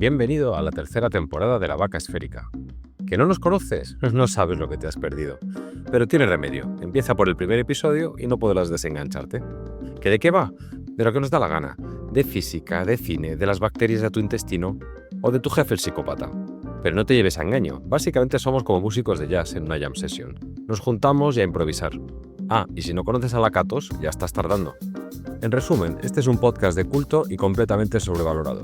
Bienvenido a la tercera temporada de La Vaca Esférica. ¿Que no nos conoces? No sabes lo que te has perdido. Pero tiene remedio. Empieza por el primer episodio y no podrás desengancharte. ¿Que de qué va? De lo que nos da la gana. De física, de cine, de las bacterias de tu intestino o de tu jefe el psicópata. Pero no te lleves a engaño. Básicamente somos como músicos de jazz en una jam session. Nos juntamos y a improvisar. Ah, y si no conoces a la Catos, ya estás tardando. En resumen, este es un podcast de culto y completamente sobrevalorado.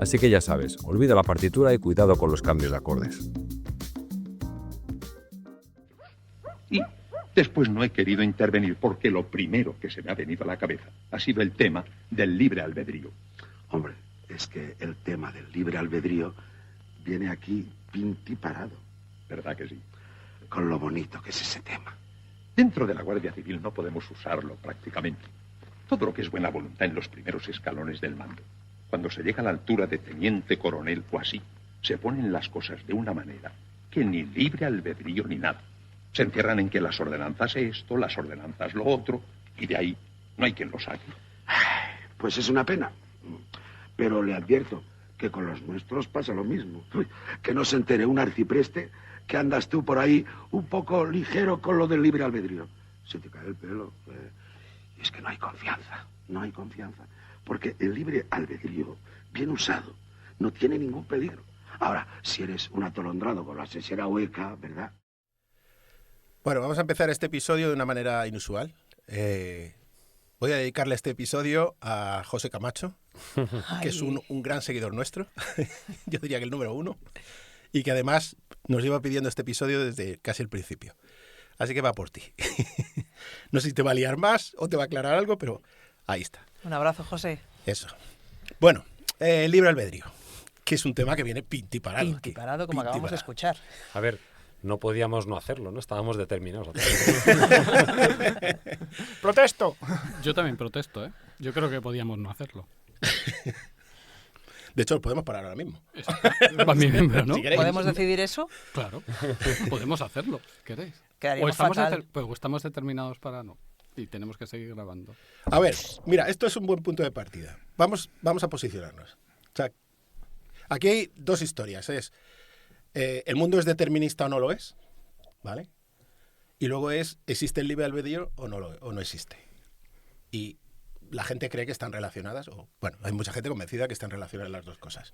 Así que ya sabes, olvida la partitura y cuidado con los cambios de acordes. Y después no he querido intervenir porque lo primero que se me ha venido a la cabeza ha sido el tema del libre albedrío. Hombre, es que el tema del libre albedrío viene aquí pintiparado. ¿Verdad que sí? Con lo bonito que es ese tema. Dentro de la Guardia Civil no podemos usarlo prácticamente. Todo lo que es buena voluntad en los primeros escalones del mando. Cuando se llega a la altura de teniente coronel o así, se ponen las cosas de una manera que ni libre albedrío ni nada. Se encierran en que las ordenanzas esto, las ordenanzas lo otro, y de ahí no hay quien lo saque. Pues es una pena. Pero le advierto que con los nuestros pasa lo mismo. Que no se entere un arcipreste que andas tú por ahí un poco ligero con lo del libre albedrío. Se te cae el pelo. Y es que no hay confianza, no hay confianza. Porque el libre albedrío, bien usado, no tiene ningún peligro. Ahora, si eres un atolondrado con la sesera hueca, ¿verdad? Bueno, vamos a empezar este episodio de una manera inusual. Voy a dedicarle este episodio a José Camacho, que es un gran seguidor nuestro. Yo diría que el número 1. Y que además nos lleva pidiendo este episodio desde casi el principio. Así que va por ti. No sé si te va a liar más o te va a aclarar algo, pero ahí está. Un abrazo, José. Eso. Bueno, el libre albedrío, que es un tema que viene pintiparado. Pintiparado, como acabamos de escuchar. A ver, no podíamos no hacerlo, ¿no? Estábamos determinados a hacerlo. ¡Protesto! Yo también protesto, ¿eh? Yo creo que podíamos no hacerlo. De hecho, lo podemos parar ahora mismo. Para mi miembro, ¿no? Si queréis. ¿Podemos decidir eso? Claro, podemos hacerlo. ¿Queréis? Quedaríamos Estamos determinados para no. Y tenemos que seguir grabando. A ver, mira, esto es un buen punto de partida. Vamos a posicionarnos. O sea, aquí hay dos historias. ¿El mundo es determinista o no lo es? ¿Vale? Y luego ¿existe el libre albedrío o no existe? Y la gente cree que están relacionadas, bueno, hay mucha gente convencida que están relacionadas las dos cosas.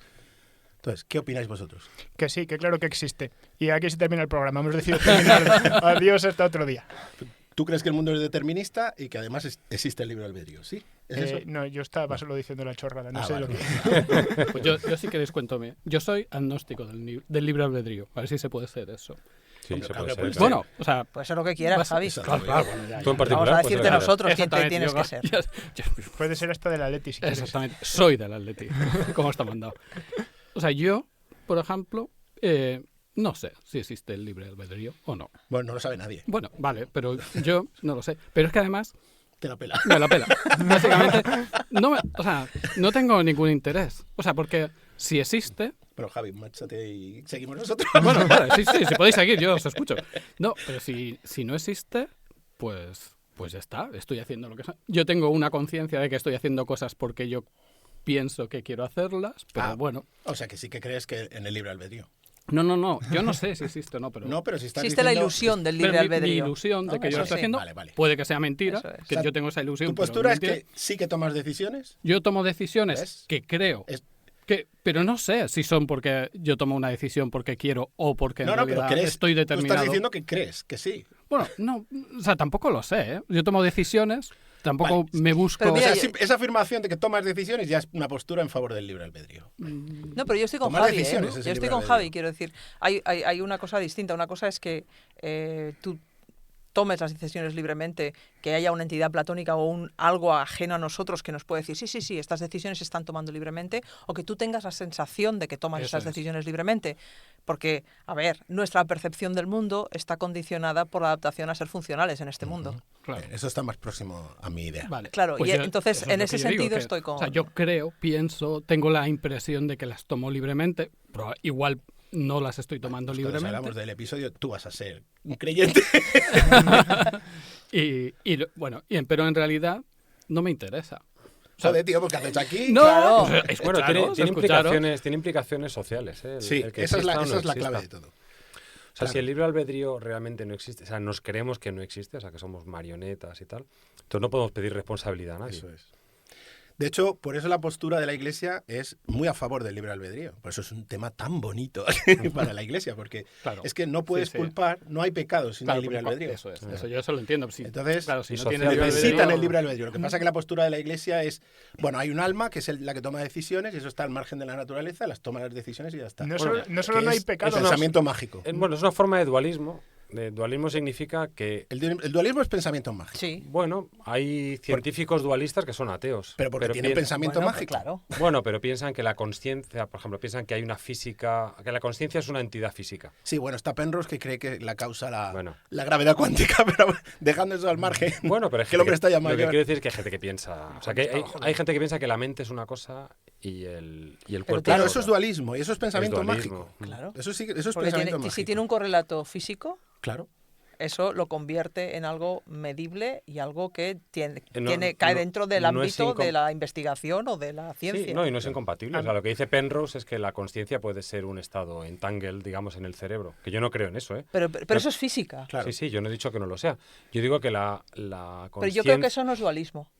Entonces, ¿qué opináis vosotros? Que sí, que claro que existe. Y aquí se termina el programa. Hemos decidido terminarlo. Adiós, hasta otro día. ¿Tú crees que el mundo es determinista y que además existe el libre albedrío? ¿Sí? ¿Es eso? No, yo estaba solo diciendo la chorrada. No sé vale. lo que... Pues yo sí que les cuento. Yo soy agnóstico del libre albedrío. A ver si se puede hacer eso. Sí, se puede Puede ser. ser. Bueno, o sea... Puede ser lo que quieras, Javi. Claro, bueno, ya. Tú en particular, Vamos a pues, decirte claro. nosotros quién te Exactamente, tienes que ser. Puede ser hasta del Atleti, si quieres. Exactamente. Soy del Atleti. ¿Cómo está mandado? O sea, yo, por ejemplo, no sé si existe el libre albedrío o no. Bueno, no lo sabe nadie. Bueno, vale, pero yo no lo sé. Pero es que además Te la pela. me la pela. Básicamente, no tengo ningún interés. O sea, porque si existe... Pero Javi, márchate y seguimos nosotros. Bueno, vale, sí, si podéis seguir, yo os escucho. No, pero si no existe, pues ya está, estoy haciendo lo que sea. Yo tengo una conciencia de que estoy haciendo cosas porque yo pienso que quiero hacerlas, pero bueno. O sea, que sí que crees que en el libre albedrío. No, yo no sé si existe o no, pero... No, pero si estás Existe la diciendo- ilusión del Pero libre mi albedrío. ilusión de que yo Eso lo estoy sí. haciendo Vale. puede que sea mentira, Eso es. que O sea, yo tengo esa ilusión. Tu pero postura es mentira. que sí que tomas decisiones. Yo tomo decisiones ¿Ves? que creo Es- pero no sé si son porque yo tomo una decisión porque quiero o porque en pero realidad crees. estoy Tú determinado. estás diciendo que crees, que sí. Bueno, no, o sea, tampoco lo sé, ¿eh? Yo tomo decisiones, tampoco me busco... Pero mira, O sea, esa afirmación de que tomas decisiones ya es una postura en favor del libre albedrío. No, pero yo estoy con Tomar Javi, decisiones es Yo el estoy libre con albedrío. Javi, quiero decir. Hay una cosa distinta. Una cosa es que tú tomes las decisiones libremente, que haya una entidad platónica o algo ajeno a nosotros que nos puede decir, sí, estas decisiones se están tomando libremente, o que tú tengas la sensación de que tomas Eso esas es. decisiones libremente. Porque, a ver, nuestra percepción del mundo está condicionada por la adaptación a ser funcionales en este mundo. Claro. Eso está más próximo a mi idea. Vale. Claro, Pues y yo- entonces, eso es en lo ese que yo digo, sentido que, estoy con... O sea, yo creo, pienso, tengo la impresión de que las tomo libremente, pero igual no las estoy tomando Cuando libremente. hablamos del episodio, tú vas a ser un creyente. Pero en realidad no me interesa. O Joder, tío, ¿qué haces aquí? No, Claro. pues, Bueno, escucharos, tiene escucharos. implicaciones sociales. Sí, el que esa es la, exista o no esa es la exista. clave de todo. O sea, Claro. si el libre albedrío realmente no existe, o sea, nos creemos que no existe, o sea, que somos marionetas y tal, entonces no podemos pedir responsabilidad a nadie. Eso es. De hecho, por eso la postura de la Iglesia es muy a favor del libre albedrío. Por eso es un tema tan bonito para la Iglesia, porque Claro. es que no puedes Sí, sí. culpar, no hay pecado si no hay Claro, libre porque albedrío. eso es. Eso yo se lo entiendo. Sí. Entonces, claro, si y no tienes social- libre necesitan albedrío- el libre albedrío. Lo que pasa es que la postura de la Iglesia es, bueno, hay un alma que es la que toma decisiones y eso está al margen de la naturaleza, las toma las decisiones y ya está. No Bueno, solo Que no hay es pecado, el pensamiento mágico. Bueno, es una forma de dualismo. Dualismo significa que, El dualismo es pensamiento mágico. Sí. bueno, hay científicos dualistas que son ateos. Pero porque tienen pensamiento Bueno, mágico. Claro. Bueno, pero piensan que la conciencia, por ejemplo, piensan que hay una física, que la conciencia es una entidad física. Sí, bueno, está Penrose que cree que la causa Bueno. la gravedad cuántica, pero dejando eso al margen. Bueno, pero hay que el hombre está ya lo que mayor. quiero decir es que hay gente que piensa, o sea, que hay gente que piensa que la mente es una cosa y el cuerpo Claro, es eso es otra. dualismo y eso es pensamiento dualismo. mágico. Claro. Eso sí, eso es Porque pensamiento y mágico. si tiene un correlato físico, Claro. eso lo convierte en algo medible y algo que No, cae no, dentro del no es ámbito de incom- la investigación o de la ciencia. Sí, no, y no es incompatible. O sea, lo que dice Penrose es que la conciencia puede ser un estado entangled, digamos, en el cerebro. Que yo no creo en eso, ¿eh? Pero eso es física. Claro. Sí, sí, yo no he dicho que no lo sea. Yo digo que la Pero yo creo que eso no es dualismo.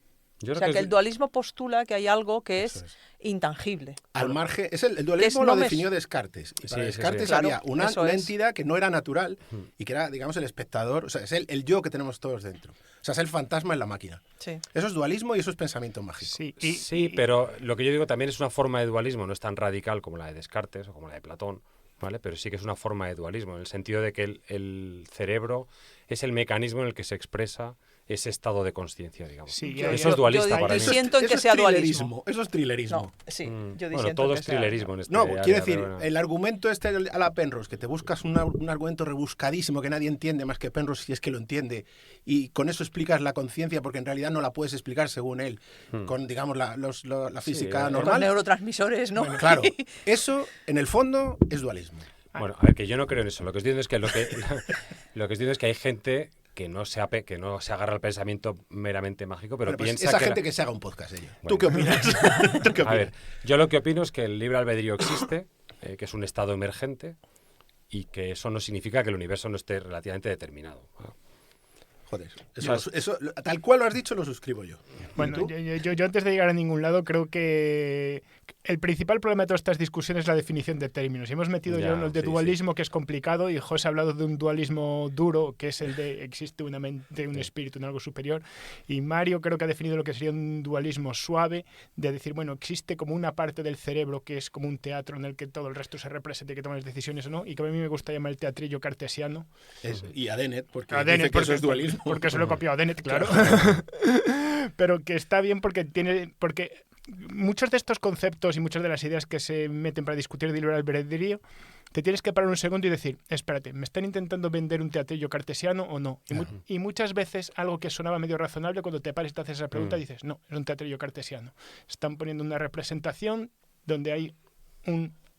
Yo O creo sea, que que es- el dualismo postula que hay algo que Eso es es. intangible. Al margen, el dualismo no lo me- definió Descartes. Y Sí, para sí, sí. Descartes Claro, había una eso es. entidad que no era natural y que era, digamos, el espectador. O sea, es el yo que tenemos todos dentro. O sea, es el fantasma en la máquina. Sí. Eso es dualismo y eso es pensamiento mágico. Sí, Sí, pero lo que yo digo también es una forma de dualismo, no es tan radical como la de Descartes o como la de Platón, ¿vale? Pero sí que es una forma de dualismo, en el sentido de que el cerebro es el mecanismo en el que se expresa ese estado de conciencia, digamos. Sí, Eso es dualista para mí. disiento en Eso que es sea trillerismo. dualismo. Eso es trillerismo. No, sí, yo Bueno, disiento todo en es que sea- thrillerismo en este No, área, quiero decir, pero bueno. el argumento a la Penrose, que te buscas un argumento rebuscadísimo que nadie entiende más que Penrose si es que lo entiende, y con eso explicas la conciencia porque en realidad no la puedes explicar según él, con, digamos, la física Sí, Con normal. neurotransmisores, ¿no? Bueno, claro, eso en el fondo es dualismo. Bueno, a ver, que yo no creo en eso. Lo que estoy diciendo es que lo que estoy diciendo es que hay gente que no se agarra al pensamiento meramente mágico, pero Bueno, pues piensa esa que gente que se haga un podcast, ello. Bueno. ¿Tú qué opinas? ¿Tú qué A ver, opinas? yo lo que opino es que el libre albedrío existe, que es un estado emergente y que eso no significa que el universo no esté relativamente determinado. Joder, tal cual lo has dicho, lo suscribo yo. ¿Y Bueno, tú? yo antes de llegar a ningún lado creo que el principal problema de todas estas discusiones es la definición de términos. Y hemos metido Ya, ya en el de sí, dualismo, que es complicado, y José ha hablado de un dualismo duro, que es el de existe una mente, un espíritu en algo superior. Y Mario creo que ha definido lo que sería un dualismo suave, de decir, bueno, existe como una parte del cerebro que es como un teatro en el que todo el resto se representa y que toma las decisiones o no, y que a mí me gusta llamar el teatrillo cartesiano. Y a Dennett, porque A dice Dennett, que eso es dualismo. porque se lo he copiado a Dennett, claro. Pero que está bien porque muchos de estos conceptos y muchas de las ideas que se meten para discutir de libre albedrío, te tienes que parar un segundo y decir, espérate, ¿me están intentando vender un teatrillo cartesiano o no? Y muchas veces algo que sonaba medio razonable, cuando te pares y te haces esa pregunta, dices, no, es un teatrillo cartesiano. Están poniendo una representación donde hay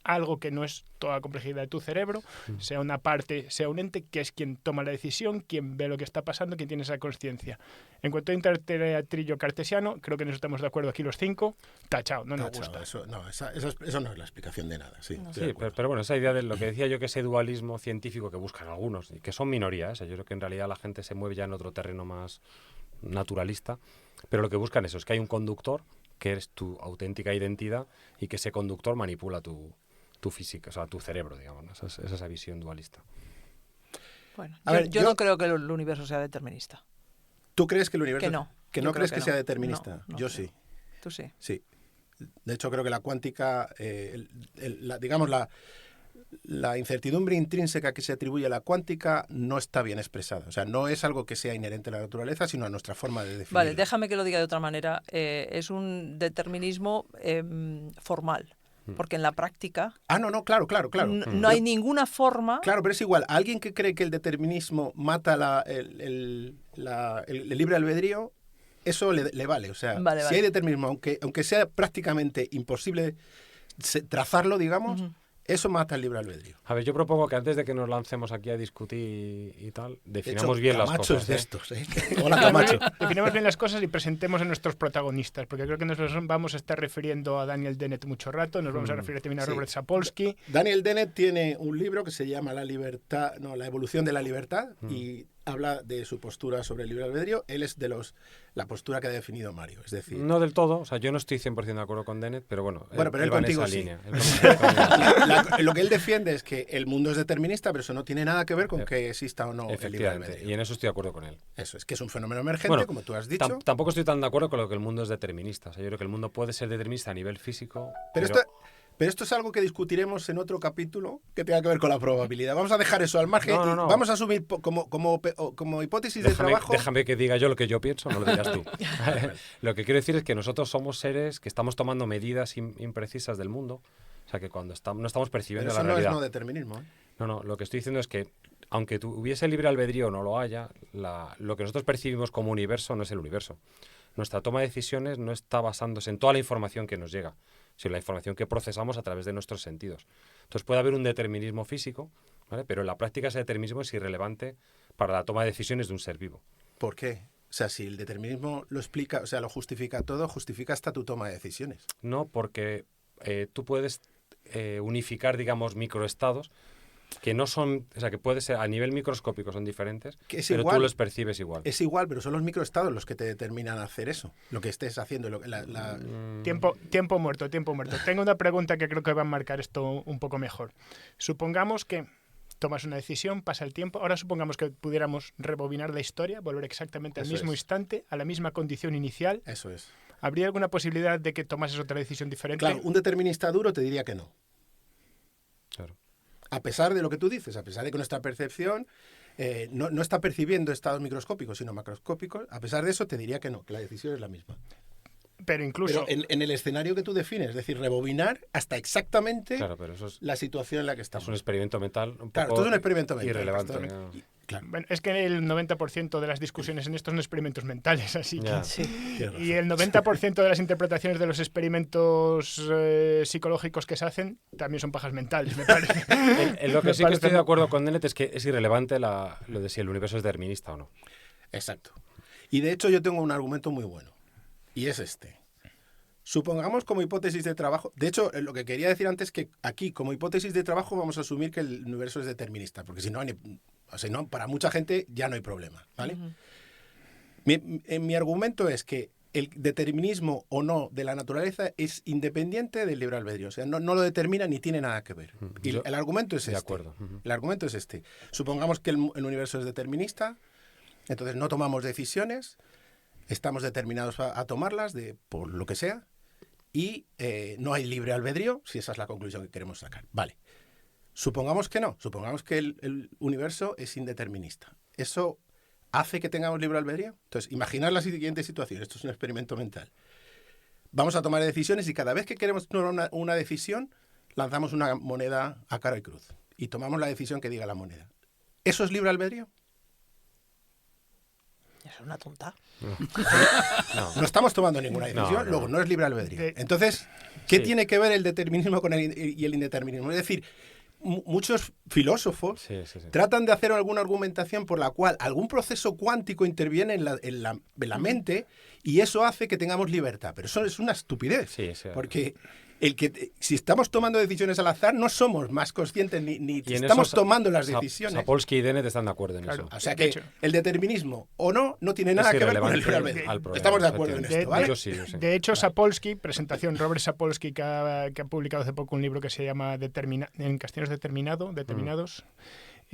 algo que no es toda la complejidad de tu cerebro, sea una parte, sea un ente, que es quien toma la decisión, quien ve lo que está pasando, quien tiene esa conciencia. En cuanto a teatrillo cartesiano, creo que nos estamos de acuerdo aquí los 5, tachao, no nos Tachado, gusta. eso no es la explicación de nada. Sí, estoy de Sí, acuerdo. pero bueno, esa idea de lo que decía yo, que ese dualismo científico que buscan algunos, y que son minorías, yo creo que en realidad la gente se mueve ya en otro terreno más naturalista, pero lo que buscan eso es que hay un conductor, que es tu auténtica identidad, y que ese conductor manipula tu física, o sea, tu cerebro, digamos, ¿no? Esa es esa visión dualista. Bueno, A ver, yo no creo que el universo sea determinista. ¿Tú crees que el universo... Que no. ¿Que Yo no creo crees que que no. sea determinista? No, no Yo creo. sí. Tú sí. Sí. De hecho, creo que la cuántica, digamos, la incertidumbre intrínseca que se atribuye a la cuántica no está bien expresada. O sea, no es algo que sea inherente a la naturaleza, sino a nuestra forma de definir. Vale, déjame que lo diga de otra manera. Es un determinismo formal, porque en la práctica Ah, no, claro. no hay ninguna forma. Claro, pero es igual. Alguien que cree que el determinismo mata el libre albedrío, eso le vale. O sea, Vale, si vale. hay determinismo, aunque sea prácticamente imposible trazarlo, digamos, Ujú. Eso mata el libre albedrío. A ver, yo propongo que antes de que nos lancemos aquí a discutir y tal, De hecho, definamos bien las Camacho cosas. es de estos, ¿eh? Hola, Camacho. Definamos bien las cosas y presentemos a nuestros protagonistas, porque creo que nos vamos a estar refiriendo a Daniel Dennett mucho rato, nos vamos a referir también a Sí. Robert Sapolsky. Daniel Dennett tiene un libro que se llama La evolución de la libertad y habla de su postura sobre el libre albedrío. Él es de la postura que ha definido Mario, es decir, No del todo, o sea, yo no estoy 100% de acuerdo con Dennett, pero bueno, Bueno, pero él va en contigo esa sí. línea. Él contigo- lo que él defiende es que el mundo es determinista, pero eso no tiene nada que ver con que exista o no el libre Efectivamente, albedrío. y en eso estoy de acuerdo con él. Eso es que es un fenómeno emergente, Bueno, como tú has dicho. Tampoco estoy tan de acuerdo con lo que el mundo es determinista. O sea, yo creo que el mundo puede ser determinista a nivel físico, Pero esto es algo que discutiremos en otro capítulo que tenga que ver con la probabilidad. Vamos a dejar eso al margen. No, no, y no. vamos a asumir como hipótesis de trabajo. déjame que diga yo lo que yo pienso, no lo digas tú. Lo que quiero decir es que nosotros somos seres que estamos tomando medidas imprecisas del mundo. O sea, que cuando no estamos Pero percibiendo eso la no es realidad. no determinismo. ¿eh? No, lo que estoy diciendo es que aunque hubiese libre albedrío o no lo haya, lo que nosotros percibimos como universo no es el universo. Nuestra toma de decisiones no está basándose en toda la información que nos llega, sino la información que procesamos a través de nuestros sentidos. Entonces puede haber un determinismo físico, ¿vale? Pero en la práctica ese determinismo es irrelevante para la toma de decisiones de un ser vivo. ¿Por qué? O sea, si el determinismo lo explica, o sea, lo justifica todo, justifica hasta tu toma de decisiones. No, porque tú puedes unificar, digamos, microestados que no son, o sea, que puede ser a nivel microscópico son diferentes, Que es pero igual. tú los percibes igual. Es igual, pero son los microestados los que te determinan a hacer eso. Lo que estés haciendo. Tiempo muerto. Tengo una pregunta que creo que va a marcar esto un poco mejor. Supongamos que tomas una decisión, pasa el tiempo. Ahora supongamos que pudiéramos rebobinar la historia, volver exactamente al Eso mismo es. instante, a la misma condición inicial. Eso es. ¿Habría alguna posibilidad de que tomases otra decisión diferente? Claro, un determinista duro te diría que no. Claro. A pesar de lo que tú dices, a pesar de que nuestra percepción no está percibiendo estados microscópicos, sino macroscópicos, a pesar de eso te diría que no, que la decisión es la misma. Pero incluso... Pero en el escenario que tú defines, es decir, rebobinar hasta exactamente Claro, pero eso es la situación en la que estamos. un experimento mental un Claro, poco esto es un experimento mental. irrelevante. Esto- ¿no? Claro. Bueno, es que el 90% de las discusiones en estos son experimentos mentales, así que... Ya. Sí. Tienes razón. Y el 90% de las interpretaciones de los experimentos psicológicos que se hacen también son pajas mentales, me parece. En lo que Me sí que parece- estoy de acuerdo con Dennett es que es irrelevante lo de si el universo es determinista o no. Exacto. Y de hecho yo tengo un argumento muy bueno. Y es este. Supongamos como hipótesis de trabajo... De hecho, lo que quería decir antes es que aquí, como hipótesis de trabajo, vamos a asumir que el universo es determinista. Porque si no, no, para mucha gente ya no hay problema. ¿Vale? Mi argumento es que el determinismo o no de la naturaleza es independiente del libre albedrío. O sea, no lo determina ni tiene nada que ver. Y Yo- el argumento es de este. acuerdo. Ujú. El argumento es este. Supongamos que el universo es determinista, entonces no tomamos decisiones, estamos determinados a tomarlas por lo que sea, y no hay libre albedrío, si esa es la conclusión que queremos sacar. Vale. Supongamos que no, supongamos que el universo es indeterminista. ¿Eso hace que tengamos libre albedrío? Entonces, imaginar la siguiente situación, esto es un experimento mental. Vamos a tomar decisiones y cada vez que queremos tomar una decisión, lanzamos una moneda a cara y cruz y tomamos la decisión que diga la moneda. ¿Eso es libre albedrío? Es una tonta. No estamos tomando ninguna decisión, No. luego no es libre albedrío. De- Entonces, ¿qué Sí. tiene que ver el determinismo con y el indeterminismo? Es decir, muchos filósofos Sí, sí, sí. tratan de hacer alguna argumentación por la cual algún proceso cuántico interviene en la mente y eso hace que tengamos libertad. Pero eso es una estupidez. Sí, sí. Porque si estamos tomando decisiones al azar, no somos más conscientes ni Y en estamos eso tomando las decisiones. Sapolsky y Dennett están de acuerdo en Claro. eso. O sea De que hecho. el determinismo o no tiene nada Es que ver con el irrelevante libre albedrío. al problema, Estamos de acuerdo en efectivamente. esto, ¿vale? Yo sí, yo sí. De hecho, Sapolsky, presentación, Robert Sapolsky, que ha publicado hace poco un libro que se llama En castellano es Determinados,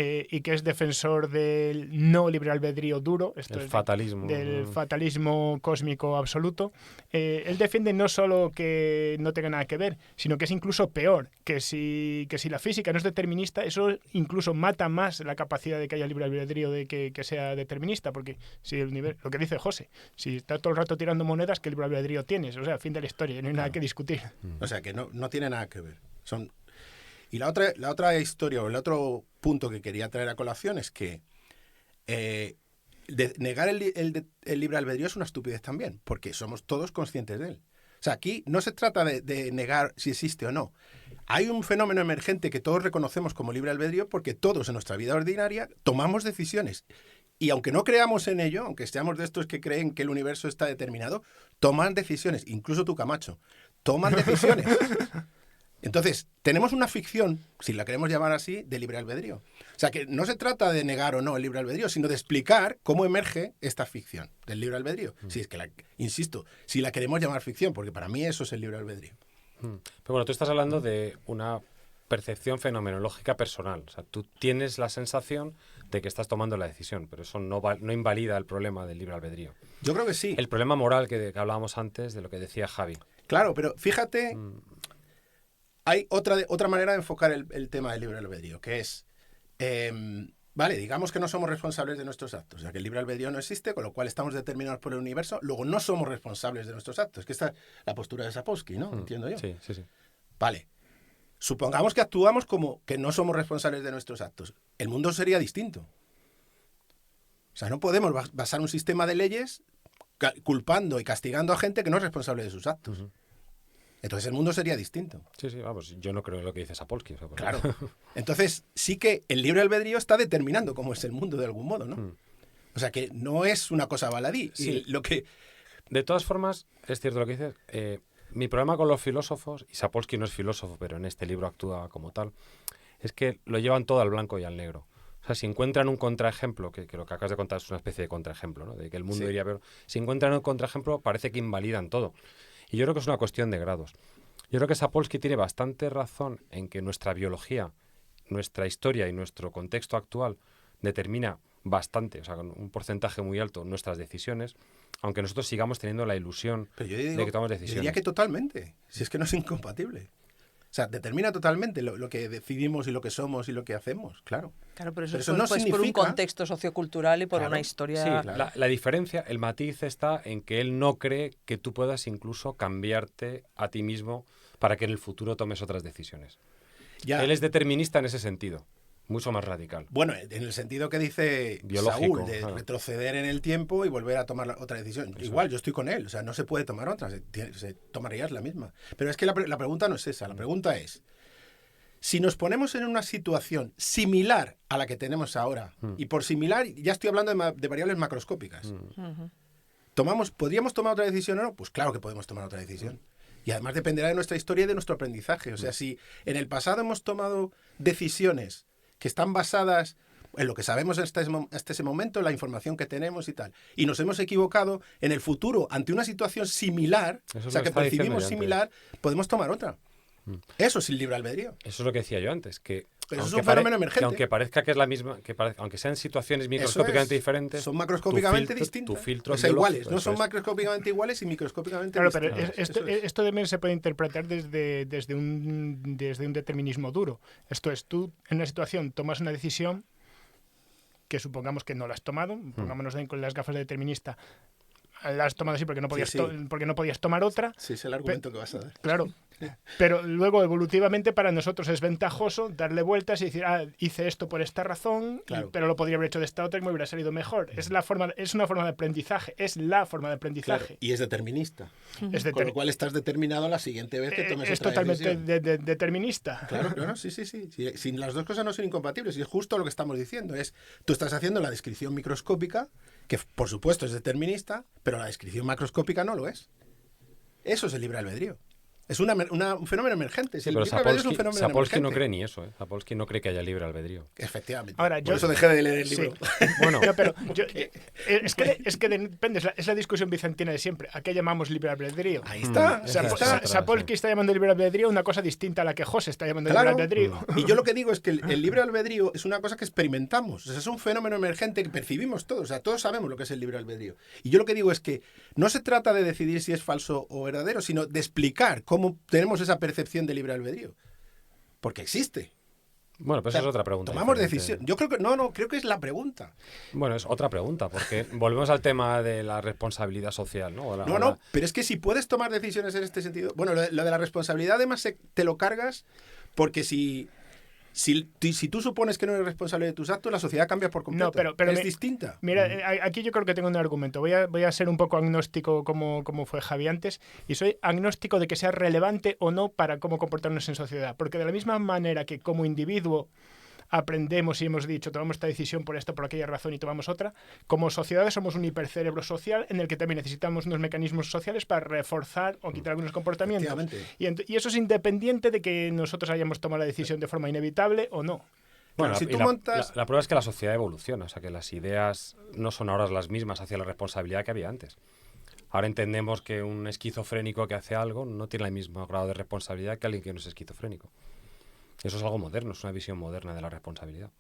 y que es defensor del no libre albedrío duro, esto El es fatalismo. del fatalismo cósmico absoluto. Él defiende no solo que no tenga nada que ver, sino que es incluso peor, que si la física no es determinista, eso incluso mata más la capacidad de que haya libre albedrío de que sea determinista, porque si lo que dice José, si está todo el rato tirando monedas, ¿qué libre albedrío tienes? O sea, fin de la historia, no hay nada que discutir. O sea que no tiene nada que ver. Y la otra historia o el otro punto que quería traer a colación es que negar el libre albedrío es una estupidez también, porque somos todos conscientes de él. O sea, aquí no se trata de negar si existe o no. hay un fenómeno emergente que todos reconocemos como libre albedrío porque todos en nuestra vida ordinaria tomamos decisiones. Y aunque no creamos en ello, aunque seamos de estos que creen que el universo está determinado, toman decisiones. Incluso tú, Camacho, toman decisiones. Entonces, tenemos una ficción, si la queremos llamar así, de libre albedrío. O sea, que no se trata de negar o no el libre albedrío, sino de explicar cómo emerge esta ficción del libre albedrío. Si es que, insisto, si la queremos llamar ficción, porque para mí eso es el libre albedrío. Pero bueno, tú estás hablando de una percepción fenomenológica personal. O sea, tú tienes la sensación de que estás tomando la decisión, pero eso no invalida el problema del libre albedrío. Yo creo que sí. El problema moral que hablábamos antes, de lo que decía Javi. Claro, pero fíjate... Hay otra manera de enfocar el tema del libre albedrío, que es, vale, digamos que no somos responsables de nuestros actos, o sea que el libre albedrío no existe, con lo cual estamos determinados por el universo, luego no somos responsables de nuestros actos, que esta es la postura de Sapolsky, ¿no? Entiendo yo. Sí. Vale, supongamos que actuamos como que no somos responsables de nuestros actos, el mundo sería distinto. O sea, no podemos basar un sistema de leyes culpando y castigando a gente que no es responsable de sus actos. Entonces el mundo sería distinto. Sí, vamos, yo no creo en lo que dice Sapolsky. O sea, claro. Entonces sí que el libre albedrío está determinando cómo es el mundo de algún modo, ¿no? O sea que no es una cosa baladí. Sí. Lo que... De todas formas, es cierto lo que dices. Mi problema con los filósofos, y Sapolsky no es filósofo, pero en este libro actúa como tal, es que lo llevan todo al blanco y al negro. O sea, si encuentran un contraejemplo, que lo que acabas de contar es una especie de contraejemplo, ¿no? De que el mundo iría peor. Si encuentran un contraejemplo, parece que invalidan todo. Y yo creo que es una cuestión de grados. Yo creo que Sapolsky tiene bastante razón en que nuestra biología, nuestra historia y nuestro contexto actual determina bastante, o sea, con un porcentaje muy alto, nuestras decisiones, aunque nosotros sigamos teniendo la ilusión de que tomamos decisiones. Yo diría que totalmente, si es que no es incompatible. O sea, determina totalmente lo que decidimos y lo que somos y lo que hacemos, claro. Claro, pero eso no pues, significa... por un contexto sociocultural y por Claro, una historia... Sí, claro. la diferencia, el matiz está en que él no cree que tú puedas incluso cambiarte a ti mismo para que en el futuro tomes otras decisiones. Ya. Él es determinista en ese sentido, mucho más radical. Bueno, en el sentido que dice Biológico, Saúl, de retroceder en el tiempo y volver a tomar otra decisión. Eso Igual, yo estoy con él, o sea, no se puede tomar otra, se tomaría la misma. Pero es que la pregunta no es esa, la pregunta es, si nos ponemos en una situación similar a la que tenemos ahora, y por similar ya estoy hablando de variables macroscópicas, ¿podríamos tomar otra decisión o no? Pues claro que podemos tomar otra decisión. Y además dependerá de nuestra historia y de nuestro aprendizaje. O sea, si en el pasado hemos tomado decisiones que están basadas en lo que sabemos hasta ese momento, la información que tenemos y tal, y nos hemos equivocado, en el futuro, ante una situación similar, Eso o sea, lo que estaba diciendo percibimos yo similar, podemos tomar otra. Eso es el libre albedrío. Eso es lo que decía yo antes, que Pero eso es aunque un fenómeno emergente. que aunque parezca que es la misma, aunque sean situaciones microscópicamente diferentes, son macroscópicamente tu distintas. filtro O sea, iguales, biológico, no eso son es. macroscópicamente iguales y microscópicamente Claro, distintas. pero esto también se puede interpretar desde un determinismo duro. Esto es, tú en una situación tomas una decisión que supongamos que no la has tomado, pongámonos con las gafas de determinista, la has tomado así porque no podías, porque no podías tomar otra. Sí, es el argumento que vas a dar. Claro. Pero luego, evolutivamente, para nosotros es ventajoso darle vueltas y decir, hice esto por esta razón, Claro. pero lo podría haber hecho de esta otra y me hubiera salido mejor. Es una forma de aprendizaje, es la forma de aprendizaje. Claro, y es determinista. Es Con lo cual estás determinado la siguiente vez que tomes es otra totalmente decisión. determinista. Claro, sí. Sin las dos cosas no son incompatibles. Y es justo lo que estamos diciendo. Tú estás haciendo la descripción microscópica, que por supuesto es determinista, pero la descripción macroscópica no lo es. Eso es el libre albedrío. Es un fenómeno emergente. Si el Pero libre albedrío es un fenómeno Sapolsky emergente. no cree ni eso. Sapolsky no cree que haya libre albedrío. Efectivamente. Ahora, por eso dejé de leer el libro. Sí. Bueno, No, pero es que depende, es la discusión bizantina de siempre. ¿A qué llamamos libre albedrío? Ahí está. Esa es otra, Sapolsky está llamando libre albedrío una cosa distinta a la que José está llamando Claro. libre albedrío. Y yo lo que digo es que el libre albedrío es una cosa que experimentamos. O sea, es un fenómeno emergente que percibimos todos. O sea, todos sabemos lo que es el libre albedrío. Y yo lo que digo es que no se trata de decidir si es falso o verdadero, sino de explicar cómo tenemos esa percepción de libre albedrío. Porque existe. bueno, pues O sea, esa es otra pregunta. Tomamos diferente. decisión. Yo creo que creo que es la pregunta. Bueno, es otra pregunta, porque volvemos al tema de la responsabilidad social, ¿no? No, pero es que si puedes tomar decisiones en este sentido... Bueno, lo de la responsabilidad además te lo cargas porque si Si tú supones que no eres responsable de tus actos, la sociedad cambia por completo. No, pero es distinta. Mira, aquí yo creo que tengo un argumento. Voy a ser un poco agnóstico como fue Javi antes, y soy agnóstico de que sea relevante o no para cómo comportarnos en sociedad. Porque de la misma manera que como individuo aprendemos y hemos dicho, tomamos esta decisión por esta, por aquella razón y tomamos otra, como sociedad somos un hipercerebro social en el que también necesitamos unos mecanismos sociales para reforzar o quitar algunos comportamientos. Y eso es independiente de que nosotros hayamos tomado la decisión de forma inevitable o no. Bueno, si tú montas... la prueba es que la sociedad evoluciona, o sea que las ideas no son ahora las mismas hacia la responsabilidad que había antes. Ahora entendemos que un esquizofrénico que hace algo no tiene el mismo grado de responsabilidad que alguien que no es esquizofrénico. Eso es algo moderno, es una visión moderna de la responsabilidad.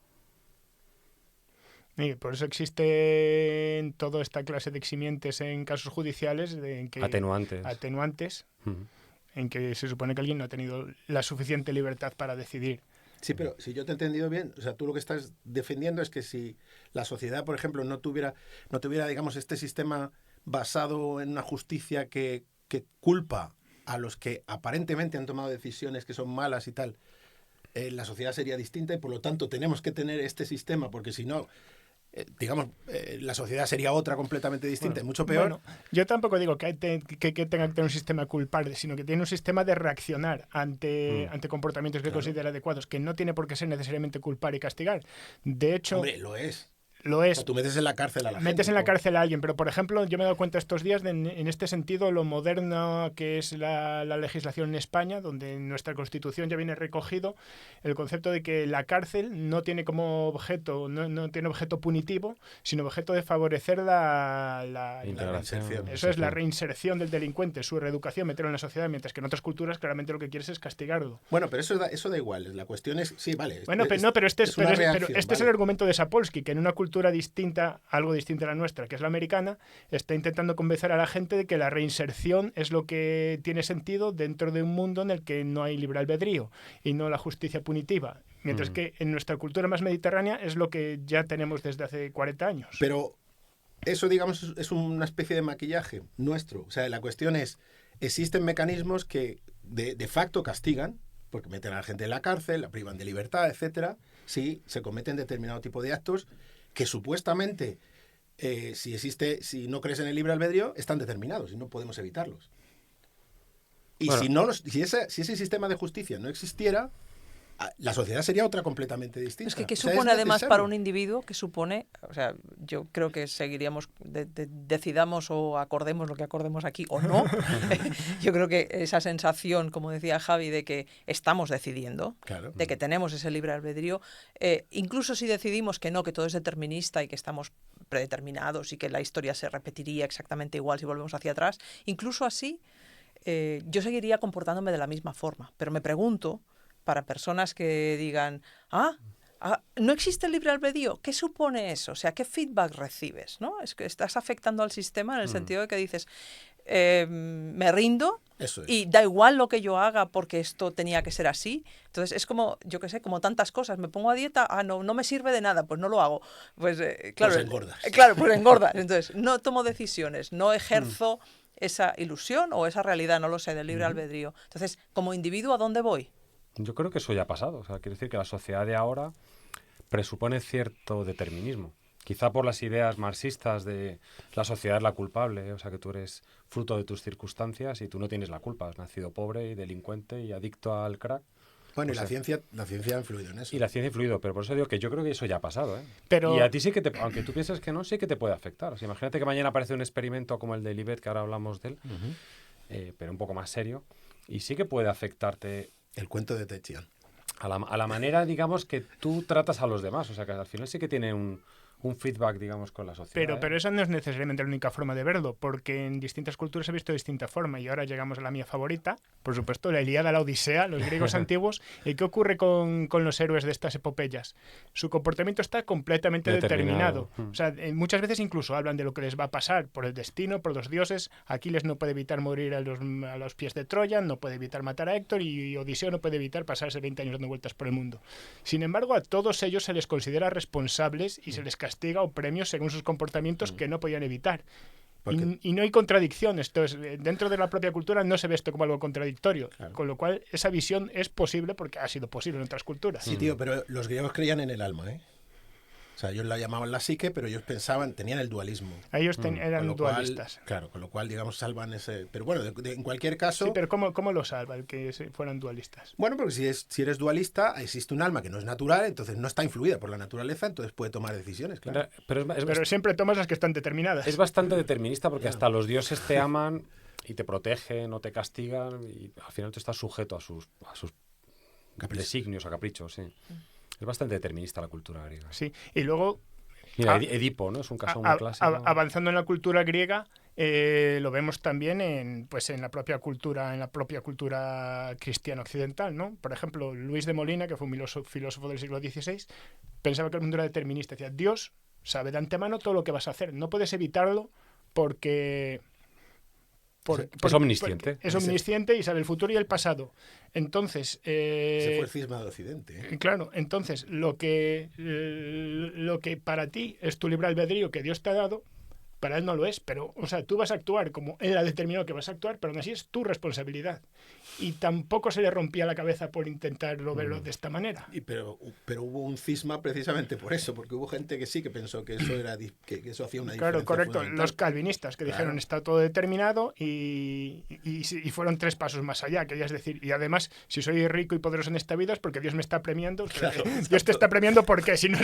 Y por eso existen toda esta clase de eximientes en casos judiciales. Atenuantes. En que se supone que alguien no ha tenido la suficiente libertad para decidir. Sí, pero si yo te he entendido bien, o sea, tú lo que estás defendiendo es que si la sociedad, por ejemplo, no tuviera, digamos, este sistema basado en una justicia que culpa a los que aparentemente han tomado decisiones que son malas y tal, la sociedad sería distinta y por lo tanto tenemos que tener este sistema, porque si no, la sociedad sería otra completamente distinta y mucho peor. Bueno, yo tampoco digo que tenga que tener un sistema culpable, sino que tiene un sistema de reaccionar ante comportamientos que considera adecuados, que no tiene por qué ser necesariamente culpar y castigar. De hecho... Hombre, lo es. Lo es. O sea, tú metes en la cárcel a la gente. Metes en la cárcel a alguien, pero por ejemplo, yo me he dado cuenta estos días en este sentido lo moderna que es la legislación en España, donde en nuestra Constitución ya viene recogido el concepto de que la cárcel no tiene como objeto, no tiene objeto punitivo, sino objeto de favorecer la reinserción. Eso es la reinserción del delincuente, su reeducación, meterlo en la sociedad, mientras que en otras culturas claramente lo que quieres es castigarlo. Bueno, pero eso da igual. La cuestión es, sí, vale. Bueno, pero este es el argumento de Sapolsky, que en una cultura distinta, algo distinta a la nuestra, que es la americana, está intentando convencer a la gente de que la reinserción es lo que tiene sentido dentro de un mundo en el que no hay libre albedrío y no la justicia punitiva. Mientras que en nuestra cultura más mediterránea es lo que ya tenemos desde hace 40 años. Pero eso, digamos, es una especie de maquillaje nuestro. O sea, la cuestión es, existen mecanismos que de facto castigan, porque meten a la gente en la cárcel, la privan de libertad, etcétera, si se cometen determinado tipo de actos que supuestamente, si no crees en el libre albedrío, están determinados y no podemos evitarlos. Y bueno, si ese sistema de justicia no existiera, la sociedad sería otra completamente distinta. Es que ¿qué supone además para un individuo? ¿Qué supone? O sea, yo creo que seguiríamos, decidamos o acordemos lo que acordemos aquí o no. Yo creo que esa sensación, como decía Javi, de que estamos decidiendo, claro, de que tenemos ese libre albedrío, incluso si decidimos que no, que todo es determinista y que estamos predeterminados y que la historia se repetiría exactamente igual si volvemos hacia atrás, incluso así, yo seguiría comportándome de la misma forma. Pero me pregunto, para personas que digan, no existe el libre albedrío, ¿qué supone eso? O sea, ¿qué feedback recibes? ¿No? Es que estás afectando al sistema en el sentido de que dices, me rindo y da igual lo que yo haga porque esto tenía que ser así. Entonces es como, yo qué sé, como tantas cosas. Me pongo a dieta, no me sirve de nada, pues no lo hago. Pues claro, pues engordas. Claro, pues engordas. Entonces no tomo decisiones, no ejerzo esa ilusión o esa realidad, no lo sé, del libre albedrío. Entonces, como individuo, ¿a dónde voy? Yo creo que eso ya ha pasado. O sea, quiere decir que la sociedad de ahora presupone cierto determinismo. Quizá por las ideas marxistas de la sociedad es la culpable, o sea, que tú eres fruto de tus circunstancias y tú no tienes la culpa. Has nacido pobre y delincuente y adicto al crack. Bueno, y la ciencia ha influido en eso. Y la ciencia ha influido, pero por eso digo que yo creo que eso ya ha pasado, ¿eh? Pero... Y a ti sí que aunque tú pienses que no, sí que te puede afectar. O sea, imagínate que mañana aparece un experimento como el de Libet, que ahora hablamos de él, pero un poco más serio, y sí que puede afectarte. El cuento de Techian. A la manera, digamos, que tú tratas a los demás. O sea, que al final sí que tiene un feedback, digamos, con la sociedad. Pero esa no es necesariamente la única forma de verlo, porque en distintas culturas se ha visto de distinta forma. Y ahora llegamos a la mía favorita, por supuesto, la Ilíada, la Odisea, los griegos antiguos. ¿Y qué ocurre con los héroes de estas epopeyas? Su comportamiento está completamente determinado. O sea, muchas veces incluso hablan de lo que les va a pasar por el destino, por los dioses. Aquiles no puede evitar morir a los pies de Troya, no puede evitar matar a Héctor, y Odiseo no puede evitar pasarse 20 años dando vueltas por el mundo. Sin embargo, a todos ellos se les considera responsables y se les castiga o premios según sus comportamientos que no podían evitar. Porque- Y no hay contradicción. Esto es, dentro de la propia cultura no se ve esto como algo contradictorio. Claro. Con lo cual, esa visión es posible porque ha sido posible en otras culturas. Sí, tío, pero los griegos creían en el alma, ¿eh? O sea, ellos la llamaban la psique, pero ellos tenían el dualismo. Ellos eran Con lo cual, dualistas. claro, con lo cual, digamos, salvan ese... Pero bueno, en cualquier caso... Sí, pero ¿cómo lo salva el que fueran dualistas? Bueno, porque si eres dualista, existe un alma que no es natural, entonces no está influida por la naturaleza, entonces puede tomar decisiones, claro. Pero siempre tomas las que están determinadas. es bastante determinista porque hasta los dioses te aman y te protegen o te castigan y al final tú estás sujeto a sus designios, a caprichos, sí. Es bastante determinista la cultura griega. Sí, y luego Mira, Ah, Edipo, ¿no? Es un caso muy clásico. avanzando en la cultura griega, lo vemos también en la propia cultura cristiana occidental, ¿no? Por ejemplo, Luis de Molina, que fue un filósofo del siglo XVI, pensaba que el mundo era determinista. Decía, Dios sabe de antemano todo lo que vas a hacer. No puedes evitarlo porque es omnisciente. Es omnisciente y sabe el futuro y el pasado. Entonces... Ese fue el cisma de Occidente, ¿eh? Claro, entonces lo que para ti es tu libre albedrío que Dios te ha dado, para él no lo es, pero, o sea, tú vas a actuar como él ha determinado que vas a actuar, pero aún así es tu responsabilidad. Y tampoco se le rompía la cabeza por intentarlo verlo de esta manera. Pero hubo un cisma precisamente por eso, porque hubo gente que sí que pensó que eso que eso hacía una diferencia. Claro, correcto. fundamental. Los calvinistas que dijeron está todo determinado y fueron 3 pasos más allá, querías decir. Y además, si soy rico y poderoso en esta vida es porque Dios me está premiando. Claro, Dios te está premiando porque si no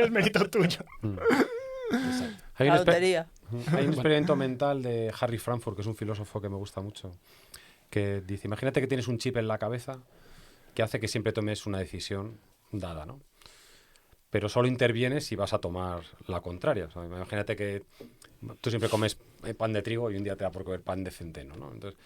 es mérito tuyo. Hay La un, lotería. hay un experimento mental de Harry Frankfurt, que es un filósofo que me gusta mucho, que dice, imagínate que tienes un chip en la cabeza que hace que siempre tomes una decisión dada, ¿no? Pero solo intervienes si vas a tomar la contraria. O sea, imagínate que tú siempre comes pan de trigo y un día te da por comer pan de centeno, ¿no? Entonces,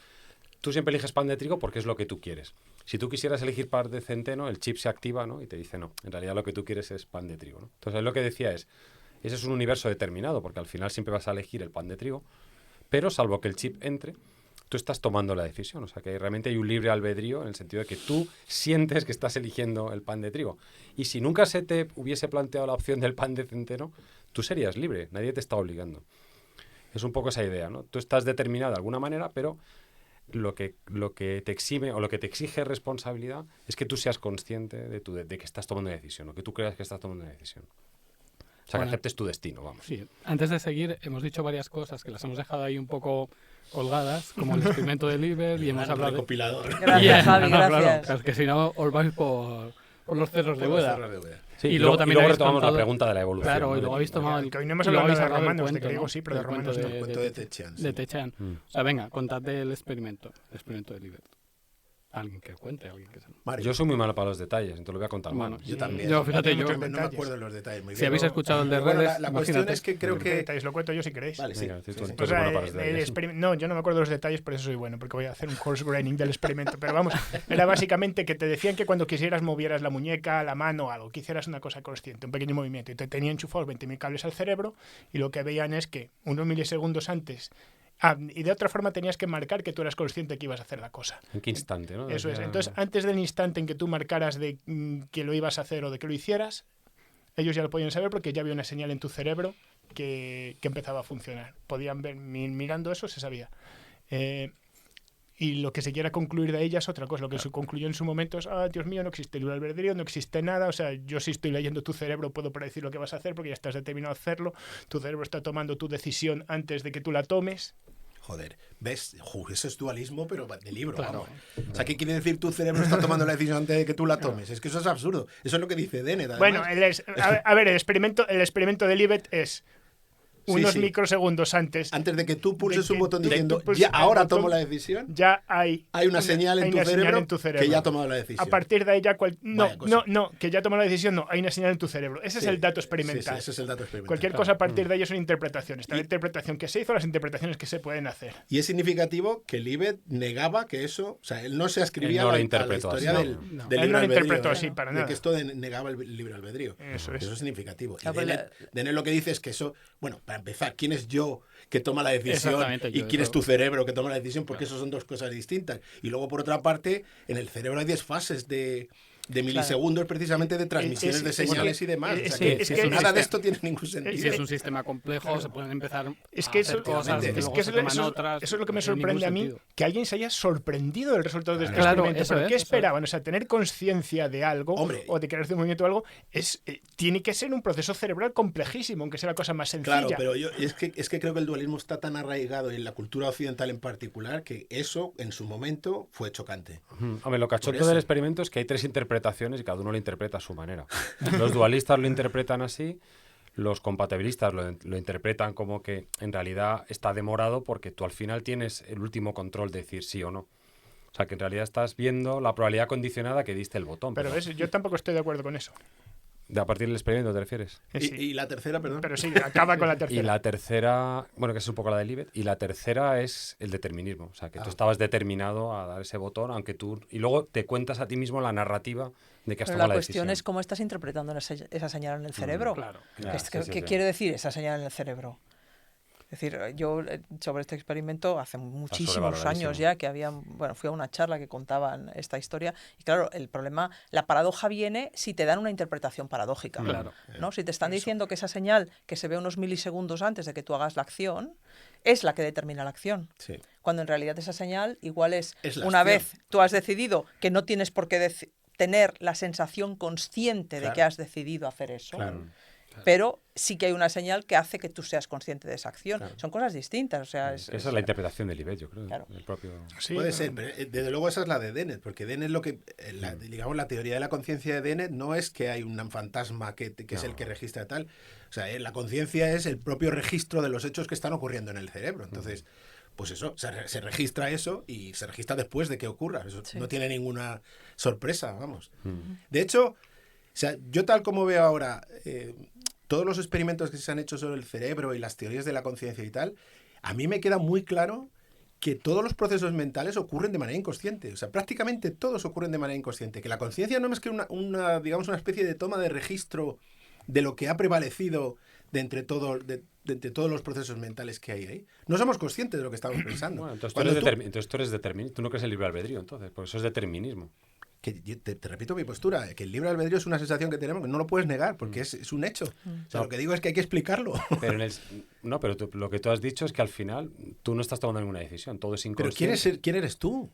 tú siempre eliges pan de trigo porque es lo que tú quieres. Si tú quisieras elegir pan de centeno, el chip se activa, ¿no? Y te dice, no, en realidad lo que tú quieres es pan de trigo, ¿no? Entonces, lo que decía es, ese es un universo determinado, porque al final siempre vas a elegir el pan de trigo, pero salvo que el chip entre, tú estás tomando la decisión. O sea, que realmente hay un libre albedrío en el sentido de que tú sientes que estás eligiendo el pan de trigo. Y si nunca se te hubiese planteado la opción del pan de centeno, tú serías libre, nadie te está obligando. Es un poco esa idea, ¿no? Tú estás determinado de alguna manera, pero lo que te exime o lo que te exige responsabilidad es que tú seas consciente de que estás tomando una decisión, o que tú creas que estás tomando una decisión. O sea, que aceptes tu destino, vamos. Sí, antes de seguir, hemos dicho varias cosas que las hemos dejado ahí un poco colgadas, como el experimento de Liber, y hemos hablado de... Recopilador. Gracias, Javi, No, gracias. claro, es que si no os vais por los cerros de Buda. Sí, Y luego también habéis retomamos contado- la pregunta de la evolución. Claro, y ¿no? luego habéis tomado el... Que hoy no hemos y luego hablado habéis nada de hablado del romanos, de cuento, griego ¿no? sí, pero de El cuento romanos no. El cuento de Techan, sí. de Techan. O sea, venga, contad el experimento de Liber. Alguien que cuente, alguien que se... Mario, Yo soy muy malo para los detalles, entonces lo voy a contar Bueno, mal. yo también. Yo, fíjate, Muchos yo... no me detalles. acuerdo de los detalles muy bien. Si habéis escuchado el de Pero bueno, redes, la cuestión imagínate. es que creo que... Detalles, lo cuento yo si queréis. Vale, sí. Venga, tú Sí, sí. eres O sea, bueno para los detalles. no, yo no me acuerdo de los detalles, por eso soy bueno, porque voy a hacer un course graining del experimento. Pero vamos, era básicamente que te decían que cuando quisieras movieras la muñeca, la mano o algo, que hicieras una cosa consciente, un pequeño movimiento, y te tenían enchufados 20.000 cables al cerebro, y lo que veían es que unos milisegundos antes... y de otra forma tenías que marcar que tú eras consciente que ibas a hacer la cosa. ¿En qué instante, no? Eso es. Ya- Entonces, antes del instante en que tú marcaras de que lo ibas a hacer o de que lo hicieras, ellos ya lo podían saber porque ya había una señal en tu cerebro que empezaba a funcionar. Podían ver, mirando eso se sabía. Y lo que se quiera concluir de ella es otra cosa. Lo que se concluyó en su momento es, Dios mío, no existe libre albedrío, no existe nada. O sea, yo si estoy leyendo tu cerebro puedo predecir lo que vas a hacer porque ya estás determinado a hacerlo. Tu cerebro está tomando tu decisión antes de que tú la tomes. Joder, ¿ves? Eso es dualismo, pero de libro. Claro. Vamos. O sea, ¿qué quiere decir tu cerebro está tomando la decisión antes de que tú la tomes? Es que eso es absurdo. Eso es lo que dice Dennett. Además. Bueno, a ver, el experimento de Libet es unos sí. microsegundos antes Antes de que tú pulses de un que botón tú diciendo, pulses ya el ahora botón, tomo la decisión, ya hay una señal en hay tu una señal cerebro en tu que cerebro. ya ha tomado la decisión. A partir de ahí ya Vaya cosa. no, que ya tomó la decisión, no, hay una señal en tu cerebro. Ese Sí. es el dato Sí, experimental. sí, ese es el dato experimental. Cualquier cosa a partir de ahí es una interpretación. Está la interpretación que se hizo, las interpretaciones que se pueden hacer. Y es significativo que Libet negaba que eso, o sea, él no se ascribía Él no a lo la interpretó historia así, del, no. del Él libre no lo albedrío, interpretó ¿eh? así, para de nada. que esto negaba el libre albedrío. Eso es. Eso es significativo. Y Ah, pues Dennett lo que dice es que eso, bueno, para empezar, ¿quién es yo que toma la decisión? Exactamente, ¿Y yo quién es eso- tu cerebro que toma la decisión? Porque eso son dos cosas distintas. Y luego, por otra parte, en el cerebro hay desfases de de milisegundos precisamente de transmisiones de señales y demás. O sea, nada de esto tiene ningún sentido. Y si es un sistema complejo, se pueden empezar a Es que hacer cosas que luego se toman otras. eso es lo que me sin ningún sorprende a mí, sentido. que alguien se haya sorprendido del resultado de este Claro, experimento. eso ¿Pero qué es, esperaban? O sea, tener conciencia de algo Hombre. o de querer hacer un movimiento o algo tiene que ser un proceso cerebral complejísimo, aunque sea la cosa más sencilla. Claro, pero es que creo que el dualismo está tan arraigado en la cultura occidental en particular que eso en su momento fue chocante. Hombre, lo cachondo Por eso. del experimento es que hay 3 interpretaciones y cada uno lo interpreta a su manera. Los dualistas lo interpretan así, los compatibilistas lo interpretan como que en realidad está demorado porque tú al final tienes el último control de decir sí o no. O sea, que en realidad estás viendo la probabilidad condicionada que diste el botón. Pero yo tampoco estoy de acuerdo con eso. ¿De a partir del experimento te refieres? Sí. Y la tercera, perdón. Pero sí, acaba con la tercera. Y la tercera, bueno, que es un poco la de Libet, y la tercera es el determinismo. O sea, que tú estabas determinado a dar ese botón, aunque tú... Y luego te cuentas a ti mismo la narrativa de que has Pero tomado la la cuestión decisión. es cómo estás interpretando esa señal en el cerebro. Claro. Ya, ¿Qué sí. quiere decir esa señal en el cerebro? Es decir, yo sobre este experimento hace muchísimos sobrevaloradísimo. años ya que fui a una charla que contaban esta historia y claro, el problema, la paradoja viene si te dan una interpretación paradójica. Claro. ¿No? Si te están diciendo que esa señal que se ve unos milisegundos antes de que tú hagas la acción es la que determina la acción. Sí. Cuando en realidad esa señal igual es la una acción. vez tú has decidido que no tienes por qué tener la sensación consciente de Claro. que has decidido hacer eso. Claro. Pero sí que hay una señal que hace que tú seas consciente de esa acción. Claro. Son cosas distintas. O sea, Esa es la interpretación de Libet, yo creo. Claro. El propio... Sí, Puede ser, pero desde luego esa es la de Dennett, porque Dennett digamos, la teoría de la conciencia de Dennett no es que hay un fantasma que es el que registra tal. O sea, la conciencia es el propio registro de los hechos que están ocurriendo en el cerebro. Entonces, pues eso, se registra eso y se registra después de que ocurra. Eso Sí. no tiene ninguna sorpresa, vamos. De hecho, o sea, yo tal como veo ahora todos los experimentos que se han hecho sobre el cerebro y las teorías de la conciencia y tal, a mí me queda muy claro que todos los procesos mentales ocurren de manera inconsciente. O sea, prácticamente todos ocurren de manera inconsciente. Que la conciencia no es más que digamos, una especie de toma de registro de lo que ha prevalecido de entre todos los procesos mentales que hay ahí. No somos conscientes de lo que estamos pensando. Bueno, entonces Cuando tú eres determinista. Tú no crees el libre albedrío, entonces, porque eso es determinismo. que yo te repito mi postura, que el libre albedrío es una sensación que tenemos que no lo puedes negar, porque es un hecho. O sea, No. lo que digo es que hay que explicarlo. Pero pero lo que tú has dicho es que al final tú no estás tomando ninguna decisión, todo es Pero inconsciente. ¿quién eres tú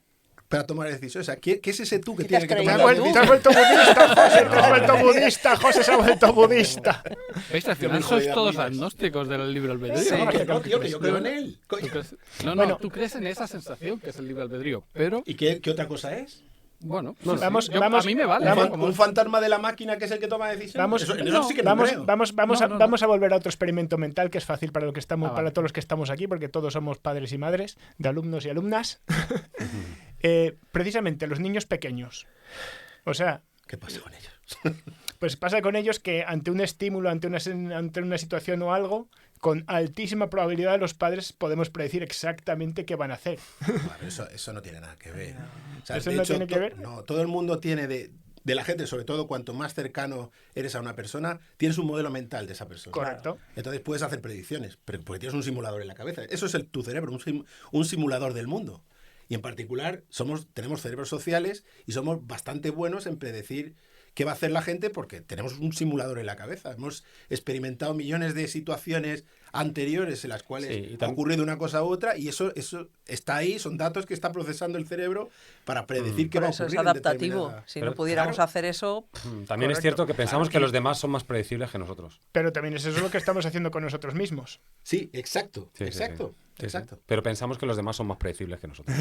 para tomar decisiones? O sea, ¿qué es ese tú que ¿Qué te tiene has que Te tomar has creído las vuelto decisiones? budista, José. Te has vuelto budista, José se ha vuelto budista. ¿Veis? Al final me sois jodía, todos amigas. agnósticos del libre albedrío. Sí. ¿no? No, tío, que yo creo en él. ¿Tú Coño. crees? No, Bueno. tú crees en esa sensación que es el libre albedrío, pero ¿Y qué otra cosa es? bueno, No, sí, vamos- yo- vamos- a mí me vale. vamos- como- ¿Un fantasma de la máquina que es el que toma decisiones? Vamos, En eso sí que no creo. vamos a volver a otro experimento mental que es fácil para, vale. para todos los que estamos aquí, porque todos somos padres y madres de alumnos y alumnas. Precisamente los niños pequeños. O sea, ¿Qué pasa con ellos? pues pasa con ellos que ante un estímulo, ante una situación o algo, con altísima probabilidad los padres podemos predecir exactamente qué van a hacer. Bueno, eso no tiene nada que ver. O sea, ¿Eso de no hecho, tiene que ver? No, todo el mundo tiene de la gente, sobre todo cuanto más cercano eres a una persona, tienes un modelo mental de esa persona. Correcto. Entonces puedes hacer predicciones, porque tienes un simulador en la cabeza. Eso es tu cerebro, un simulador del mundo. Y en particular tenemos cerebros sociales y somos bastante buenos en predecir qué va a hacer la gente porque tenemos un simulador en la cabeza. Hemos experimentado millones de situaciones anteriores en las cuales Sí, y ha ocurrido una cosa u otra y eso está ahí, son datos que está procesando el cerebro para predecir qué Por va a eso es ocurrir. en adaptativo. determinada- Si Pero, no pudiéramos claro. hacer eso, También es Correcto. cierto que pensamos que los demás son más predecibles que nosotros. Pero también es eso lo que estamos haciendo con nosotros mismos. Sí, exacto, Sí, sí, exacto, sí. Sí, sí. exacto. Pero pensamos que los demás son más predecibles que nosotros.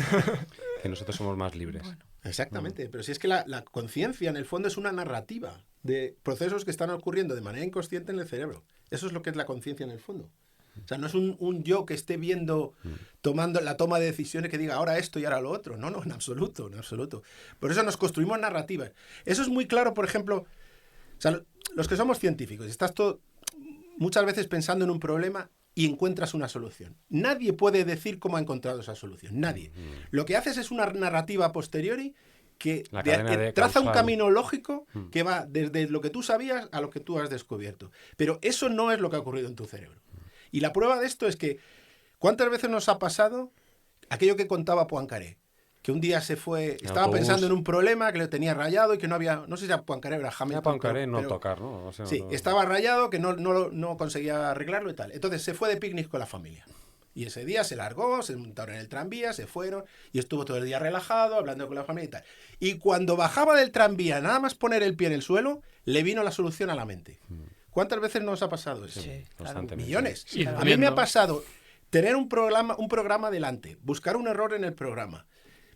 Que nosotros somos más libres. Exactamente, pero si es que la conciencia en el fondo es una narrativa de procesos que están ocurriendo de manera inconsciente en el cerebro. Eso es lo que es la conciencia en el fondo. O sea, no es un yo que esté viendo, tomando la toma de decisiones que diga ahora esto y ahora lo otro. No, en absoluto, en absoluto. Por eso nos construimos narrativas. Eso es muy claro, por ejemplo, o sea, los que somos científicos, estás muchas veces pensando en un problema y encuentras una solución. Nadie puede decir cómo ha encontrado esa solución. Nadie. Lo que haces es una narrativa a posteriori que La cadena de traza un causal. camino lógico que va desde lo que tú sabías a lo que tú has descubierto. Pero eso no es lo que ha ocurrido en tu cerebro. Y la prueba de esto es que, ¿cuántas veces nos ha pasado aquello que contaba Poincaré? que un día se fue, estaba autobús. pensando en un problema que lo tenía rayado y que no había, no sé si era Poincaré o era Hamilton. Ya Poincaré no pero- tocar, ¿no? O sea, Sí, no- estaba rayado, que no conseguía arreglarlo y tal. Entonces se fue de picnic con la familia. Y ese día se largó, se montaron en el tranvía, se fueron y estuvo todo el día relajado, hablando con la familia y tal. Y cuando bajaba del tranvía, nada más poner el pie en el suelo, le vino la solución a la mente. ¿Cuántas veces nos ha pasado eso? Sí, claro. Constantemente. Millones. Y A mí me durmiendo. ha pasado tener un programa delante, buscar un error en el programa,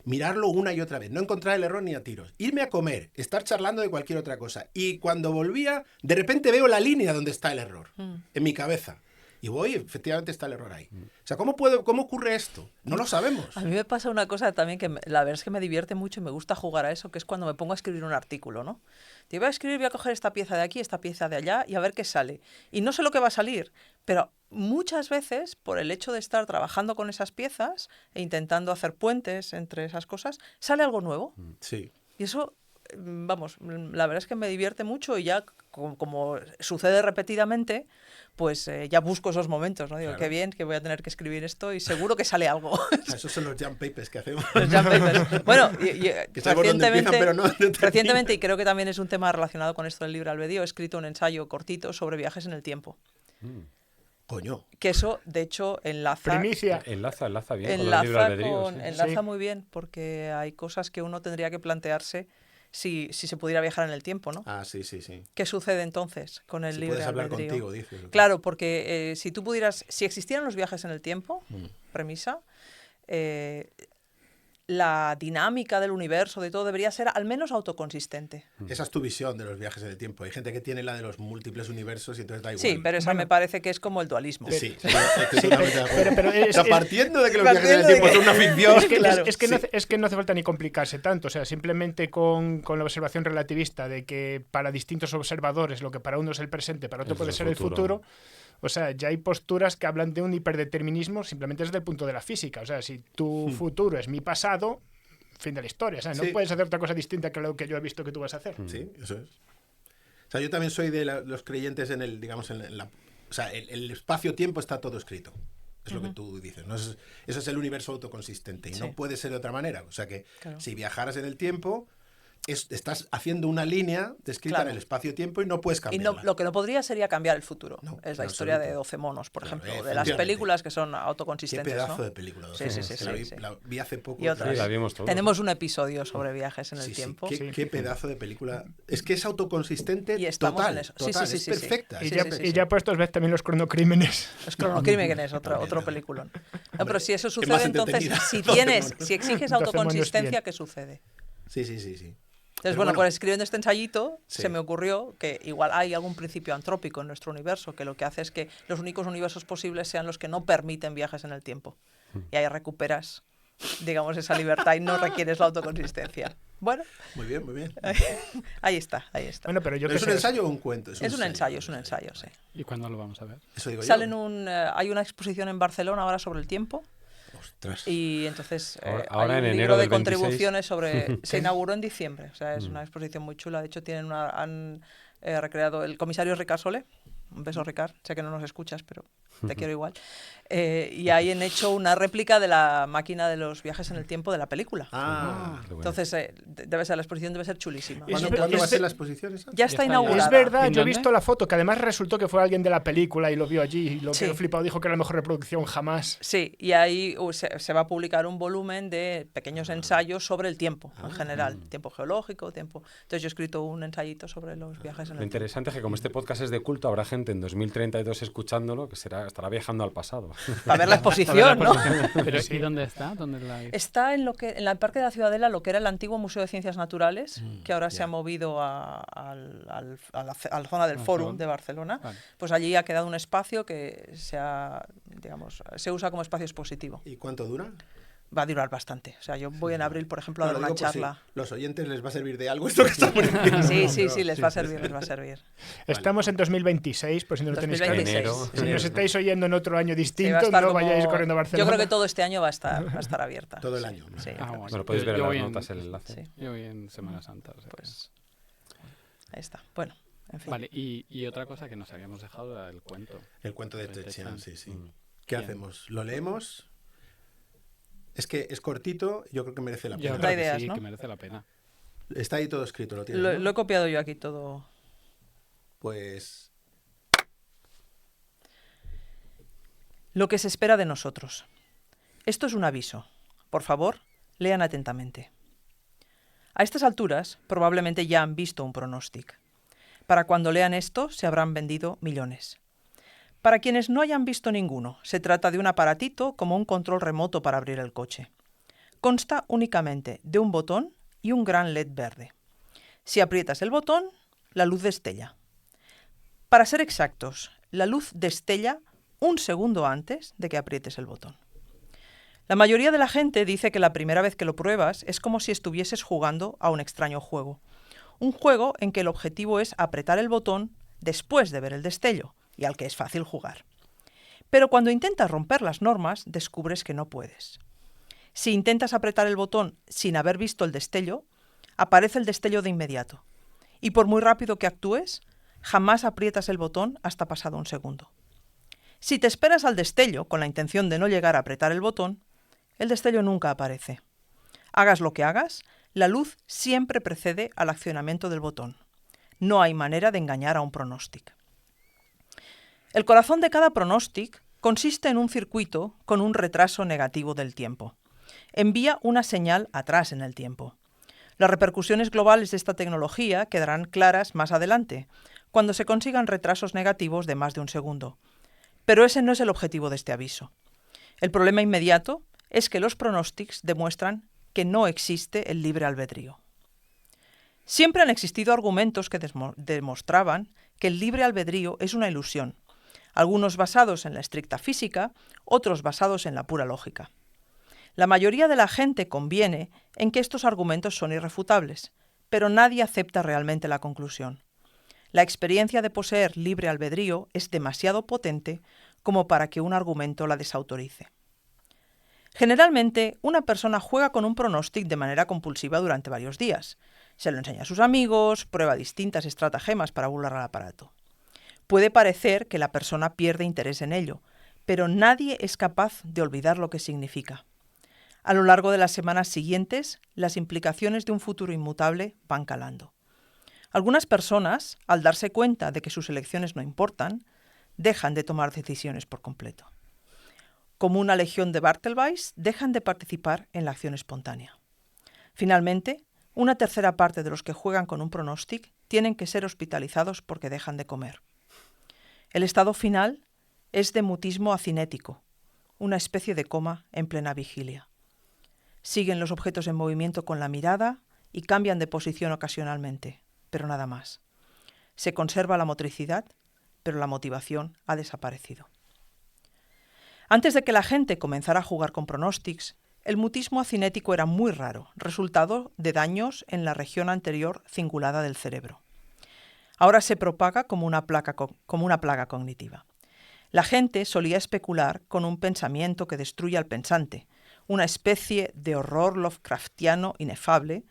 mirarlo una y otra vez, no encontrar el error ni a tiros, irme a comer, estar charlando de cualquier otra cosa. Y cuando volvía, de repente veo la línea donde está el error, en mi cabeza. Y voy, efectivamente está el error ahí. O sea, ¿cómo ocurre esto? No lo sabemos. A mí me pasa una cosa también que la verdad es que me divierte mucho y me gusta jugar a eso, que es cuando me pongo a escribir un artículo, ¿no? Te voy a escribir, voy a coger esta pieza de aquí, esta pieza de allá y a ver qué sale. Y no sé lo que va a salir, pero muchas veces, por el hecho de estar trabajando con esas piezas e intentando hacer puentes entre esas cosas, sale algo nuevo. Sí. Y eso, vamos, la verdad es que me divierte mucho y ya como sucede repetidamente, pues ya busco esos momentos, ¿no? Digo, Claro. qué bien, que voy a tener que escribir esto y seguro que sale algo. O sea, esos son los jump papers que hacemos. Los jump papers. Bueno, Que sabemos dónde empiezan, pero no dónde terminan. recientemente, y creo que también es un tema relacionado con esto del libre albedrío, he escrito un ensayo cortito sobre viajes en el tiempo. Coño. Que eso, de hecho, enlaza... Primicia. Enlaza bien con el libre albedrío. Sí. enlaza Sí. muy bien, porque hay cosas que uno tendría que plantearse si se pudiera viajar en el tiempo, ¿no? Ah, sí, sí, sí. ¿Qué sucede entonces con el Si libre puedes hablar albedrío? contigo, dices. Claro, porque si tú pudieras, si existieran los viajes en el tiempo, premisa, la dinámica del universo, de todo, debería ser al menos autoconsistente. Esa es tu visión de los viajes en el tiempo. Hay gente que tiene la de los múltiples universos y entonces da igual. Sí, pero esa Bueno. me parece que es como el dualismo. Sí, estoy totalmente de acuerdo. pero es- O sea, es- partiendo de que los viajes en el partiendo de tiempo que- son una ficción. Es que, Claro. es que no hace falta ni complicarse tanto, o sea, simplemente con la observación relativista de que para distintos observadores lo que para uno es el presente, para otro Es puede el ser el futuro. futuro, o sea, ya hay posturas que hablan de un hiperdeterminismo simplemente desde el punto de la física, o sea, si tu futuro es mi pasado, fin de la historia, o sea, no Sí. puedes hacer otra cosa distinta que lo que yo he visto que tú vas a hacer. Sí, eso es. O sea, yo también soy de los creyentes en el, digamos, en la... O sea, el espacio-tiempo está todo escrito. Es lo que tú dices, ¿no? Eso es el universo autoconsistente y Sí. no puede ser de otra manera. O sea que Claro. si viajaras en el tiempo, estás haciendo una línea descrita Claro. en el espacio-tiempo y no puedes Y cambiarla. lo que no podría sería cambiar el futuro. No, Es la en historia de absoluto. 12 monos, por Claro, ejemplo, de las efectivamente. películas que son Qué autoconsistentes, pedazo ¿no? de película. Sí, sí, sí, Que la vi, sí. la vi hace poco. Y otras. Sí, la vimos todos. Tenemos un episodio sobre viajes en el Sí, sí, tiempo. Qué pedazo de película. Es que es autoconsistente Y estamos total. en eso. Sí, Total, sí, es sí, sí. perfecta. Y, Sí, ya, sí, sí, y sí. ya puestos ves también los cronocrímenes. Es Cronocrímenes, otro peliculón. No, pero si eso más sucede, entonces, entretenida. si exiges 12 monos autoconsistencia, bien. ¿qué sucede? Sí, sí, sí, sí. Entonces, Pero bueno, pues escribiendo este ensayito, Sí. se me ocurrió que igual hay algún principio antrópico en nuestro universo que lo que hace es que los únicos universos posibles sean los que no permiten viajes en el tiempo. Y ahí recuperas, digamos, esa libertad y no requieres la autoconsistencia. Bueno, Muy bien, muy bien. ahí está, ahí está. Bueno, pero yo ¿Pero que ¿Es un sé, ensayo o un cuento? Es un ensayo, sí. ¿Y cuándo lo vamos a ver? Eso digo Sale yo. hay una exposición en Barcelona ahora sobre el tiempo. Ostras. Y entonces Ahora hay en un enero libro de del 26. contribuciones sobre... Se inauguró en diciembre, o sea, es una exposición muy chula. De hecho, han recreado el comisario Ricard Sole. Un beso, Ricard. Sé que no nos escuchas, pero te quiero igual. Y ahí han hecho una réplica de la máquina de los viajes en el tiempo de la película. Ah. Qué bueno. Entonces, la exposición debe ser chulísima. Es ¿Cuándo, ver- ¿cuándo va a es ser ver- la exposición esa? Ya está está ya. inaugurada. es verdad, ¿En yo he dónde? visto la foto, que además resultó que fue alguien de la película y lo vio allí, y lo Sí. que flipado dijo que era la mejor reproducción jamás. Sí, y ahí se va a publicar un volumen de pequeños ensayos sobre el tiempo en general, tiempo geológico, tiempo. Entonces yo he escrito un ensayito sobre los viajes en Lo el tiempo. interesante es que como este podcast es de culto, habrá gente en 2032 escuchándolo que estará viajando al pasado. Para ver la exposición, ¿no? Pero Sí. ¿y dónde está? ¿Dónde la hay? Está en el Parque de la Ciudadela, lo que era el antiguo Museo de Ciencias Naturales, que ahora se ya. ha movido a la zona del Al Fórum Fórum. de Barcelona. Vale. Pues allí ha quedado un espacio que se usa como espacio expositivo. ¿Y cuánto dura? Va a durar bastante. O sea, yo voy en abril, por ejemplo, a No, dar lo una digo por si charla. los oyentes les va a servir de algo esto que estamos diciendo. Sí, sí, No, sí, les va a servir, les va a servir. Estamos en 2026, por si no lo tenéis claro. 2026. Enero. Si nos estáis oyendo en otro año Sí, va a distinto, estar no como- vayáis corriendo a Barcelona. Yo creo que todo este año va a estar abierta. Todo el Sí, año. Sí, Ah, bueno. Bueno, podéis Yo- ver en yo las voy en- notas el enlace. sí, Yo voy en Semana Santa. o sea que- pues ahí está. Bueno, en fin. Vale, y otra cosa que nos habíamos dejado era el cuento. El cuento de De Ted Chiang, Ted sí, sí. Mm. ¿Qué Bien. hacemos? ¿Lo leemos? Es que es cortito, yo creo que merece la Yo pena. creo Da que ideas, sí, ¿no? que merece la pena. Está ahí todo escrito, lo tienes, Lo, ¿no? lo he copiado yo aquí todo. Pues Lo que se espera de nosotros. Esto es un aviso. Por favor, lean atentamente. A estas alturas, probablemente ya han visto un pronóstico. Para cuando lean esto, se habrán vendido millones. Para quienes no hayan visto ninguno, se trata de un aparatito como un control remoto para abrir el coche. Consta únicamente de un botón y un gran LED verde. Si aprietas el botón, la luz destella. Para ser exactos, la luz destella un segundo antes de que aprietes el botón. La mayoría de la gente dice que la primera vez que lo pruebas es como si estuvieses jugando a un extraño juego. Un juego en que el objetivo es apretar el botón después de ver el destello y al que es fácil jugar. Pero cuando intentas romper las normas, descubres que no puedes. Si intentas apretar el botón sin haber visto el destello, aparece el destello de inmediato. Y por muy rápido que actúes, jamás aprietas el botón hasta pasado un segundo. Si te esperas al destello con la intención de no llegar a apretar el botón, el destello nunca aparece. Hagas lo que hagas, la luz siempre precede al accionamiento del botón. No hay manera de engañar a un pronóstico. El corazón de cada pronóstico consiste en un circuito con un retraso negativo del tiempo. Envía una señal atrás en el tiempo. Las repercusiones globales de esta tecnología quedarán claras más adelante, cuando se consigan retrasos negativos de más de un segundo. Pero ese no es el objetivo de este aviso. El problema inmediato es que los pronósticos demuestran que no existe el libre albedrío. Siempre han existido argumentos que demostraban que el libre albedrío es una ilusión, algunos basados en la estricta física, otros basados en la pura lógica. La mayoría de la gente conviene en que estos argumentos son irrefutables, pero nadie acepta realmente la conclusión. La experiencia de poseer libre albedrío es demasiado potente como para que un argumento la desautorice. Generalmente, una persona juega con un pronóstico de manera compulsiva durante varios días. Se lo enseña a sus amigos, prueba distintas estratagemas para burlar al aparato. Puede parecer que la persona pierde interés en ello, pero nadie es capaz de olvidar lo que significa. A lo largo de las semanas siguientes, las implicaciones de un futuro inmutable van calando. Algunas personas, al darse cuenta de que sus elecciones no importan, dejan de tomar decisiones por completo. Como una legión de Barthelbys, dejan de participar en la acción espontánea. Finalmente, una tercera parte de los que juegan con un pronóstico tienen que ser hospitalizados porque dejan de comer. El estado final es de mutismo acinético, una especie de coma en plena vigilia. Siguen los objetos en movimiento con la mirada y cambian de posición ocasionalmente, pero nada más. Se conserva la motricidad, pero la motivación ha desaparecido. Antes de que la gente comenzara a jugar con pronósticos, el mutismo acinético era muy raro, resultado de daños en la región anterior cingulada del cerebro. Ahora se propaga como una plaga cognitiva. La gente solía especular con un pensamiento que destruye al pensante, una especie de horror lovecraftiano inefable,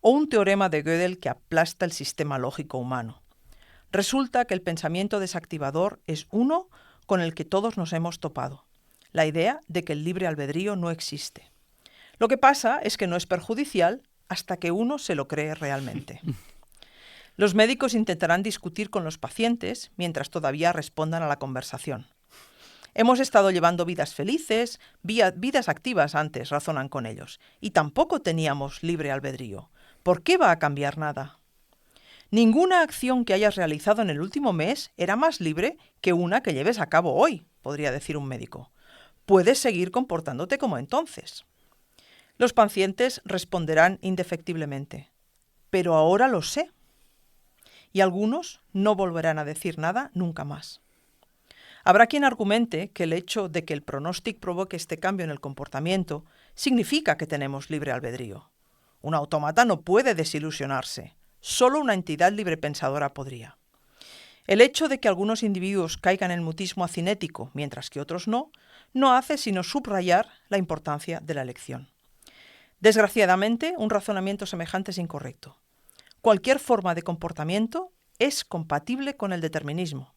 o un teorema de Gödel que aplasta el sistema lógico humano. Resulta que el pensamiento desactivador es uno con el que todos nos hemos topado, la idea de que el libre albedrío no existe. Lo que pasa es que no es perjudicial hasta que uno se lo cree realmente. Los médicos intentarán discutir con los pacientes mientras todavía respondan a la conversación. Hemos estado llevando vidas felices, vidas activas antes, razonan con ellos, y tampoco teníamos libre albedrío. ¿Por qué va a cambiar nada? Ninguna acción que hayas realizado en el último mes era más libre que una que lleves a cabo hoy, podría decir un médico. Puedes seguir comportándote como entonces. Los pacientes responderán indefectiblemente, pero ahora lo sé. Y algunos no volverán a decir nada nunca más. Habrá quien argumente que el hecho de que el pronóstico provoque este cambio en el comportamiento significa que tenemos libre albedrío. Un autómata no puede desilusionarse. Solo una entidad librepensadora podría. El hecho de que algunos individuos caigan en mutismo acinético, mientras que otros no hace sino subrayar la importancia de la elección. Desgraciadamente, un razonamiento semejante es incorrecto. Cualquier forma de comportamiento es compatible con el determinismo.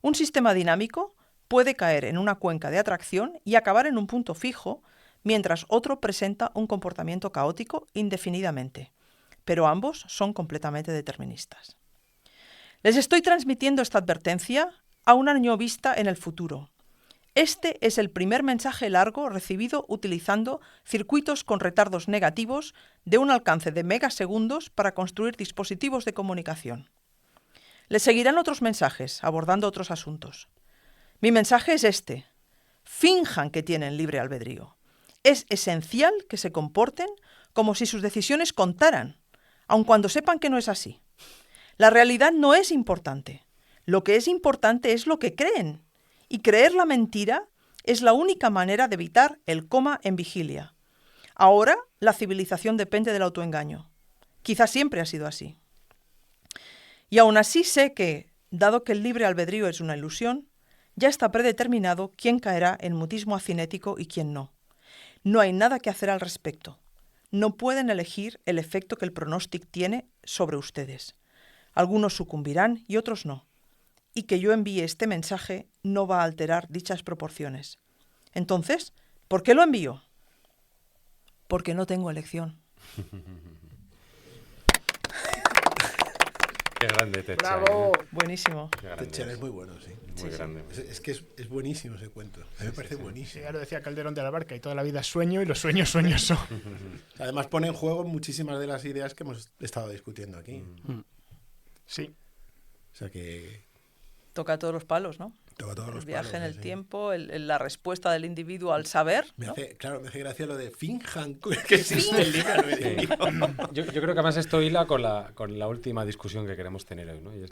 Un sistema dinámico puede caer en una cuenca de atracción y acabar en un punto fijo, mientras otro presenta un comportamiento caótico indefinidamente. Pero ambos son completamente deterministas. Les estoy transmitiendo esta advertencia a un año vista en el futuro. Este es el primer mensaje largo recibido utilizando circuitos con retardos negativos de un alcance de megasegundos para construir dispositivos de comunicación. Le seguirán otros mensajes abordando otros asuntos. Mi mensaje es este. Finjan que tienen libre albedrío. Es esencial que se comporten como si sus decisiones contaran, aun cuando sepan que no es así. La realidad no es importante. Lo que es importante es lo que creen. Y creer la mentira es la única manera de evitar el coma en vigilia. Ahora, la civilización depende del autoengaño. Quizás siempre ha sido así. Y aún así sé que, dado que el libre albedrío es una ilusión, ya está predeterminado quién caerá en mutismo acinético y quién no. No hay nada que hacer al respecto. No pueden elegir el efecto que el pronóstico tiene sobre ustedes. Algunos sucumbirán y otros no. Y que yo envíe este mensaje no va a alterar dichas proporciones. Entonces, ¿por qué lo envío? Porque no tengo elección. Qué grande Ted Chiang, ¡Bravo! Buenísimo. Qué grande Ted Chiang es muy bueno, sí. Muy grande. Es que es buenísimo ese cuento. A mí me parece Sí, buenísimo. ya lo decía Calderón de la Barca, y toda la vida sueño y los sueños son. Además pone en juego muchísimas de las ideas que hemos estado discutiendo aquí. Sí. O sea que Toca todos los palos, ¿no? toca todos El los viaje palos, en el sí. tiempo, la respuesta del individuo al saber, Me ¿no? hace gracia lo de finjan que existe el libre albedrío. Yo creo que además esto hila con la última discusión que queremos tener hoy, ¿no? Y es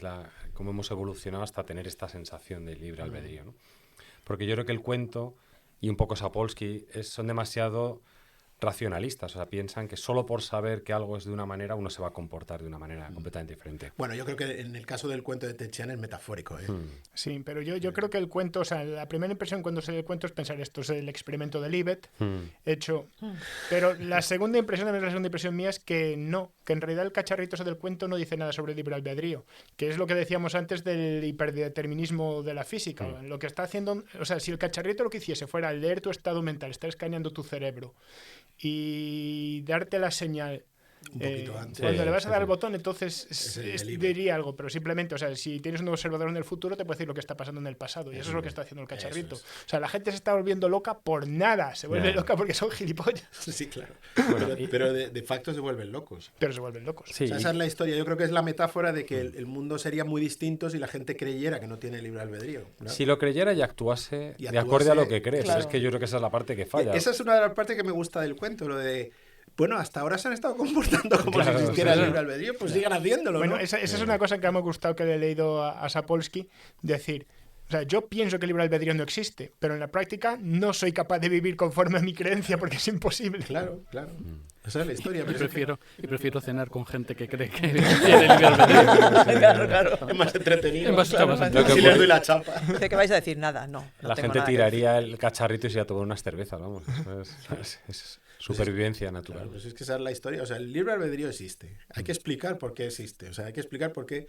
cómo hemos evolucionado hasta tener esta sensación de libre albedrío, ¿no? Porque yo creo que el cuento y un poco Sapolsky son demasiado racionalistas, o sea, piensan que solo por saber que algo es de una manera uno se va a comportar de una manera completamente diferente. Bueno, yo creo que en el caso del cuento de Ted Chiang es metafórico, ¿eh? Sí, pero yo creo que el cuento, o sea, la primera impresión cuando se lee el cuento es pensar esto es el experimento de Libet hecho. Pero la segunda impresión mía es que no, que en realidad el cacharrito ese del cuento no dice nada sobre el libre albedrío, que es lo que decíamos antes del hiperdeterminismo de la física. Lo que está haciendo, o sea, si el cacharrito lo que hiciese fuera leer tu estado mental, estar escaneando tu cerebro y darte la señal Un poquito antes. cuando le vas a dar sí. el botón, entonces el libre. diría algo, pero simplemente, o sea, si tienes un observador en el futuro, te puede decir lo que está pasando en el pasado, y eso es lo que está haciendo el cacharrito. Eso es. O sea, la gente se está volviendo loca por nada, se vuelve loca porque son gilipollas, Sí, claro. Bueno, pero de facto se vuelven locos. pero se vuelven locos. Sí, O sea, esa es la historia. Yo creo que es la metáfora de que el mundo sería muy distinto si la gente creyera que no tiene libre albedrío, ¿no? si lo creyera y actuase Y de acorde a lo actuase, que crees. claro. Es que yo creo que esa es la parte que falla. Esa es una de las partes que me gusta del cuento, lo de... Bueno, hasta ahora se han estado comportando como Claro, si existiera sí, el sí. libre albedrío, pues sigan haciéndolo, Bueno, ¿no? esa es una cosa que me ha gustado que le he leído a Sapolsky, decir, o sea, yo pienso que el libre albedrío no existe, pero en la práctica no soy capaz de vivir conforme a mi creencia porque es imposible. Claro, claro. Esa es la historia. Pero Y prefiero cenar con gente que cree que tiene libre albedrío. Claro, claro. es más entretenido. Es más- claro. más entretenido. Si les doy la chapa. Dice que vais a decir nada, no. La tengo gente nada que tiraría el cacharrito y se iba a tomar unas cervezas, vamos. Es supervivencia natural. Claro, pues es que esa es la historia. O sea, el libre albedrío existe. Hay que explicar por qué existe. O sea, hay que explicar por qué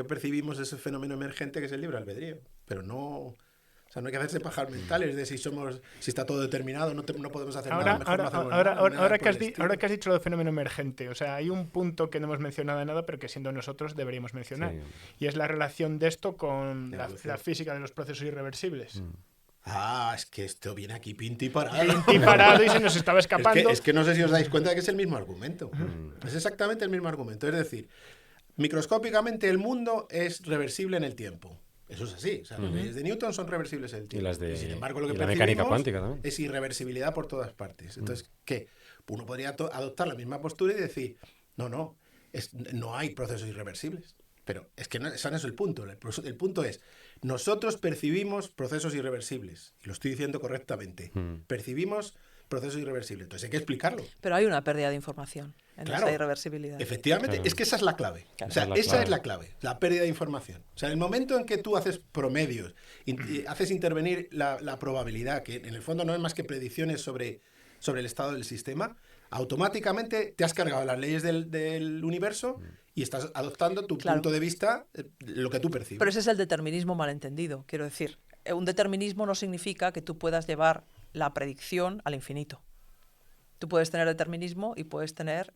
percibimos ese fenómeno emergente que es el libre albedrío. Pero no... O sea, no hay que hacerse pajas mentales de si está todo determinado, no podemos hacer nada mejor, no hacemos nada, Ahora por que el estilo. has dicho lo de fenómeno emergente, o sea, hay un punto que no hemos mencionado nada, pero que siendo nosotros deberíamos mencionar, Sí. y es la relación de esto con La la evolución. física de los procesos irreversibles. Ah, es que esto viene aquí pinto y parado. Y parado y se nos estaba escapando. Es que no sé si os dais cuenta de que es el mismo argumento. Es exactamente el mismo argumento. Es decir, microscópicamente el mundo es reversible en el tiempo. Eso es así. O sea, las leyes de Newton son reversibles en el tiempo. Y las de- sin embargo, lo que y la mecánica percibimos cuántica también. es irreversibilidad por todas partes. Entonces, ¿qué? Uno podría adoptar la misma postura y decir, no hay procesos irreversibles. Pero es que ese no es el punto. El punto es, nosotros percibimos procesos irreversibles. Y lo estoy diciendo correctamente. Percibimos procesos irreversibles. Entonces hay que explicarlo. Pero hay una pérdida de información en Claro. esa irreversibilidad. Efectivamente, Claro. es que esa es la clave. Claro. O sea, Esa es la esa clave. es la clave, la pérdida de información. O sea, en el momento en que tú haces promedios, y haces intervenir la probabilidad, que en el fondo no es más que predicciones sobre el estado del sistema, automáticamente te has cargado las leyes del universo y estás adoptando tu Claro. punto de vista, lo que tú percibes. Pero ese es el determinismo malentendido. Quiero decir, un determinismo no significa que tú puedas llevar la predicción al infinito. Tú puedes tener determinismo y puedes tener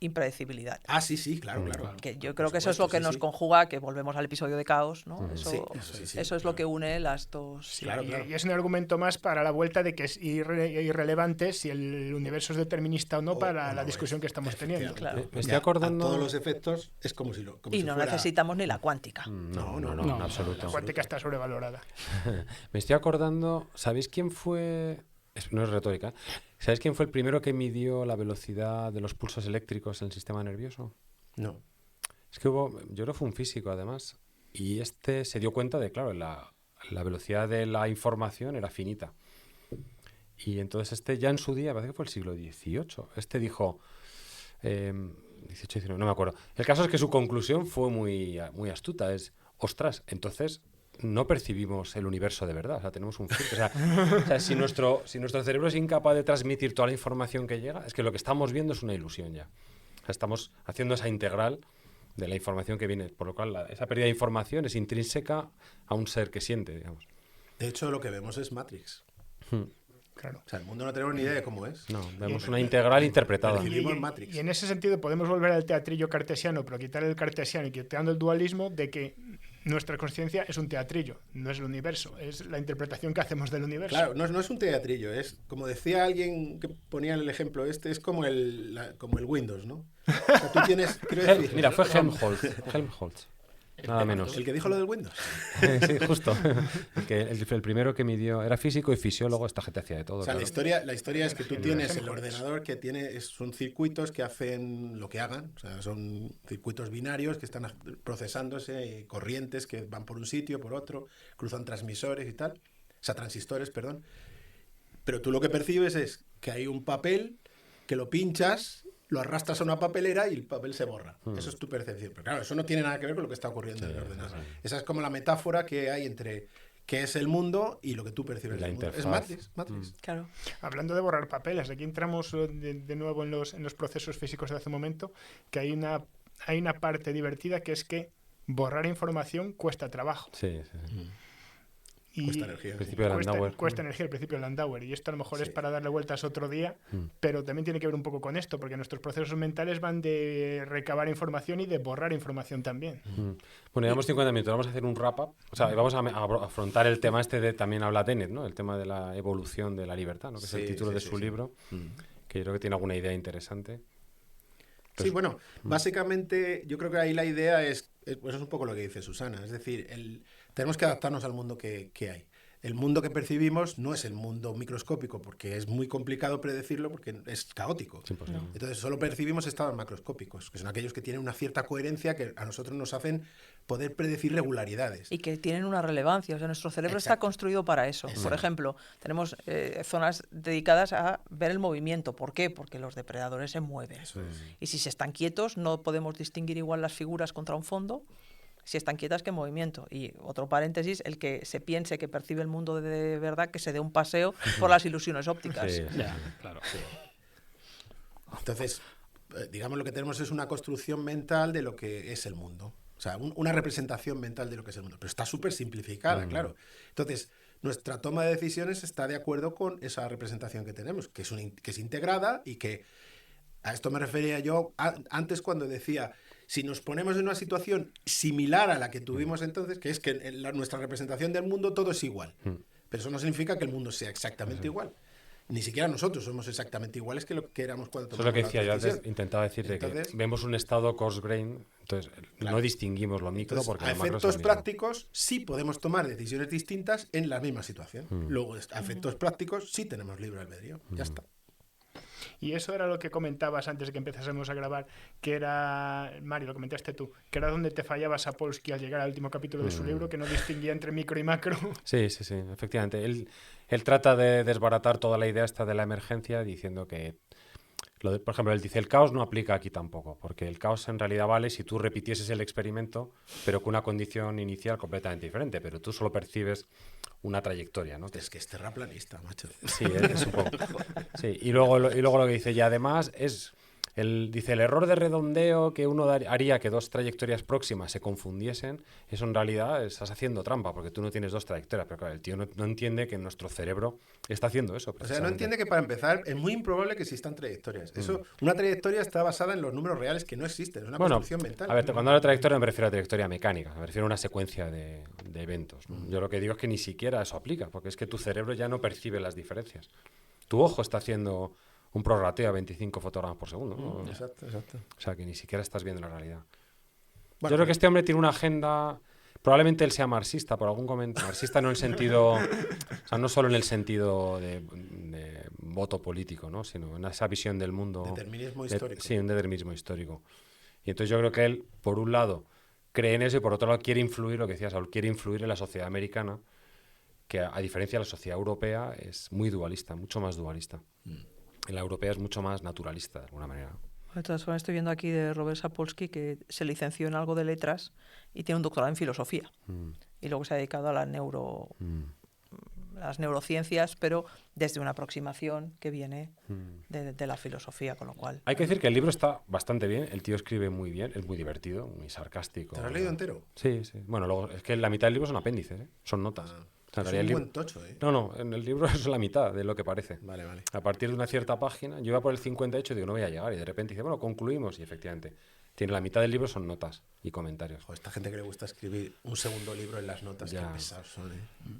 impredecibilidad. Ah, sí, claro. Que yo Por creo que eso es lo supuesto, que nos conjuga, que volvemos al episodio de Caos, ¿no? Eso, Sí, eso es lo que une las dos. Sí, Claro. y es un argumento más para la vuelta de que es irrelevante si el universo es determinista o no para la discusión que estamos teniendo. Claro. Me estoy acordando... A todos los efectos es como si Y si no fuera... necesitamos ni la cuántica. No, en La absoluto. cuántica está sobrevalorada. Me estoy acordando, ¿sabéis quién fue? No es retórica. ¿Sabéis quién fue el primero que midió la velocidad de los pulsos eléctricos en el sistema nervioso? No. Es que yo creo que fue un físico además, y se dio cuenta de, claro, la velocidad de la información era finita. Y entonces ya en su día, parece que fue el siglo XVIII, dijo, 18, 19, no me acuerdo. El caso es que su conclusión fue muy astuta, ostras, entonces no percibimos el universo de verdad, o sea, tenemos un filtro. O sea, si nuestro cerebro es incapaz de transmitir toda la información que llega, es que lo que estamos viendo es una ilusión ya. O sea, estamos haciendo esa integral de la información que viene, por lo cual esa pérdida de información es intrínseca a un ser que siente, digamos. De hecho, lo que vemos es Matrix. Claro. O sea, el mundo no tenemos ni idea de cómo es. No, vemos una integral interpretada. Percibimos Matrix. Y en ese sentido podemos volver al teatrillo cartesiano, pero quitar el cartesiano y quitando el dualismo de que nuestra conciencia es un teatrillo, no es el universo, es la interpretación que hacemos del universo. Claro, no es un teatrillo, es como decía alguien que ponía el ejemplo es como el Windows, ¿no? O sea, tú tienes, quiero decir, Mira, fue Helmholtz. Nada menos. el que dijo lo del Windows. Sí, justo. El primero que midió era físico y fisiólogo, esta gente hacía de todo. O sea, claro. la historia es que tú tienes el ordenador que son circuitos que hacen lo que hagan, o sea, son circuitos binarios que están procesándose, corrientes que van por un sitio, por otro, cruzan transmisores y tal, o sea, transistores, perdón. Pero tú lo que percibes es que hay un papel que lo pinchas, lo arrastras a una papelera y el papel se borra. Eso es tu percepción. Pero claro, eso no tiene nada que ver con lo que está ocurriendo en el ordenador. Esa es como la metáfora que hay entre qué es el mundo y lo que tú percibes del mundo. Es Matrix. Claro. Hablando de borrar papeles, aquí entramos de nuevo en los procesos físicos de hace un momento, que hay una parte divertida que es que borrar información cuesta trabajo. Sí. Y Cuesta energía. El principio de Landauer. Cuesta energía, el principio de Landauer. Y esto a lo mejor Sí. es para darle vueltas otro día, pero también tiene que ver un poco con esto, porque nuestros procesos mentales van de recabar información y de borrar información también. Bueno, llevamos 50 minutos, vamos a hacer un wrap-up. O sea, vamos a afrontar el tema también habla Dennett, ¿no? El tema de la evolución de la libertad, ¿no? Que es el título de su libro, que yo creo que tiene alguna idea interesante. Sí, bueno, básicamente yo creo que ahí la idea pues es un poco lo que dice Susana, es decir, tenemos que adaptarnos al mundo que hay. El mundo que percibimos no es el mundo microscópico porque es muy complicado predecirlo porque es caótico. Es imposible. Entonces solo percibimos estados macroscópicos, que son aquellos que tienen una cierta coherencia que a nosotros nos hacen poder predecir regularidades. Y que tienen una relevancia. O sea, nuestro cerebro está construido para eso. Por ejemplo, tenemos zonas dedicadas a ver el movimiento. ¿Por qué? Porque los depredadores se mueven. Y si se están quietos, no podemos distinguir igual las figuras contra un fondo si están quietas que en movimiento. Y otro paréntesis, el que se piense que percibe el mundo de verdad, que se dé un paseo por las ilusiones ópticas. Sí. Ya, claro. Entonces, digamos, lo que tenemos es una construcción mental de lo que es el mundo. O sea, una representación mental de lo que es el mundo. Pero está súper simplificada, claro. Entonces, nuestra toma de decisiones está de acuerdo con esa representación que tenemos, que es integrada y que a esto me refería yo antes cuando decía, si nos ponemos en una situación similar a la que tuvimos entonces, que es que en nuestra representación del mundo todo es igual. Pero eso no significa que el mundo sea exactamente igual. Ni siquiera nosotros somos exactamente iguales que lo que éramos cuando Eso es lo tomamos que la decía yo decisión. antes, intentaba decirte Entonces, que vemos un estado coarse-grain, entonces Claro. no distinguimos lo micro Entonces, porque a lo macro es efectos lo mismo. prácticos sí podemos tomar decisiones distintas en la misma situación. Luego, a efectos prácticos sí tenemos libre albedrío. Ya está. Y eso era lo que comentabas antes de que empezásemos a grabar, que era, Mario, lo comentaste tú, que era donde te fallaba Sapolsky al llegar al último capítulo de su libro, que no distinguía entre micro y macro. Sí, efectivamente. Él trata de desbaratar toda la idea esta de la emergencia diciendo que, por ejemplo, él dice, el caos no aplica aquí tampoco, porque el caos en realidad vale si tú repitieses el experimento, pero con una condición inicial completamente diferente, pero tú solo percibes una trayectoria, ¿no? Es que es terraplanista, macho. Sí, es un poco. Sí, y luego lo que dice, y además es Dice, el error de redondeo que uno haría que dos trayectorias próximas se confundiesen, eso en realidad estás haciendo trampa, porque tú no tienes dos trayectorias. Pero claro, el tío no entiende que nuestro cerebro está haciendo eso. O sea, no entiende que para empezar es muy improbable que existan trayectorias. Una trayectoria está basada en los números reales que no existen, es una construcción mental. A ver, cuando hablo de trayectoria me refiero a trayectoria mecánica, me refiero a una secuencia de eventos, ¿no? Yo lo que digo es que ni siquiera eso aplica, porque es que tu cerebro ya no percibe las diferencias. Tu ojo está haciendo un prorrateo a 25 fotogramas por segundo, ¿no? Exacto. O sea, que ni siquiera estás viendo la realidad. Bueno, yo creo que este hombre tiene una agenda... Probablemente él sea marxista, por algún comentario. Marxista no en el sentido... O sea, no solo en el sentido de voto político, ¿no? Sino en esa visión del mundo... Determinismo histórico. Sí, un determinismo histórico. Y entonces yo creo que él, por un lado, cree en eso y por otro lado quiere influir, lo que decía Saúl, quiere influir en la sociedad americana, que a diferencia de la sociedad europea es muy dualista, mucho más dualista. En la europea es mucho más naturalista, de alguna manera. De todas formas, estoy viendo aquí de Robert Sapolsky, que se licenció en algo de letras y tiene un doctorado en filosofía. Y luego se ha dedicado a las neurociencias, pero desde una aproximación que viene de la filosofía, con lo cual... Hay que decir que el libro está bastante bien, el tío escribe muy bien, es muy divertido, muy sarcástico. ¿Te lo has leído entero? Sí. Bueno, luego es que la mitad del libro son apéndices, ¿eh? Son notas. Es un buen tocho, ¿eh? No, en el libro es la mitad de lo que parece. Vale. A partir de una cierta página, yo iba por el 58 y digo, no voy a llegar. Y de repente dice, bueno, concluimos. Y efectivamente, tiene la mitad del libro son notas y comentarios. Joder, esta gente que le gusta escribir un segundo libro en las notas, Ya. qué pesados son, ¿eh?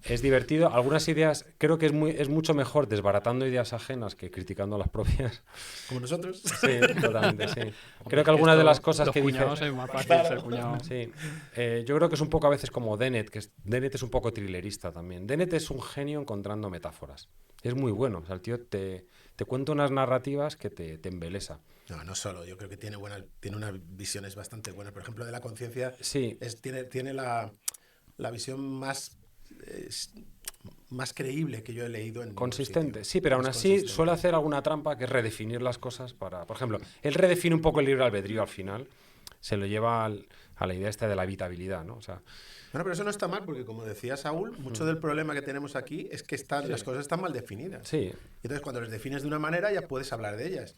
Es divertido. Algunas ideas, creo que es mucho mejor desbaratando ideas ajenas que criticando las propias. Como nosotros. Sí, totalmente, sí. Creo que algunas de las cosas que dice... Es más fácil ser cuñado. Sí. Yo creo que es un poco a veces como Dennett, Dennett es un poco thrillerista también. Dennett es un genio encontrando metáforas. Es muy bueno. O sea, el tío te cuenta unas narrativas que te embelesa. No solo. Yo creo que tiene unas visiones bastante buenas. Por ejemplo, de la conciencia, Sí. tiene la visión más creíble que yo he leído en Consistente, ningún sitio. sí, pero aún Más así consistente. suele hacer alguna trampa que es redefinir las cosas para... Por ejemplo, él redefine un poco el libre albedrío al final, se lo lleva a la idea esta de la habitabilidad, ¿no? O sea, Bueno, pero eso no está mal, porque como decía Saúl, mucho del problema que tenemos aquí es que las cosas están mal definidas. sí, Y entonces, cuando las defines de una manera, ya puedes hablar de ellas.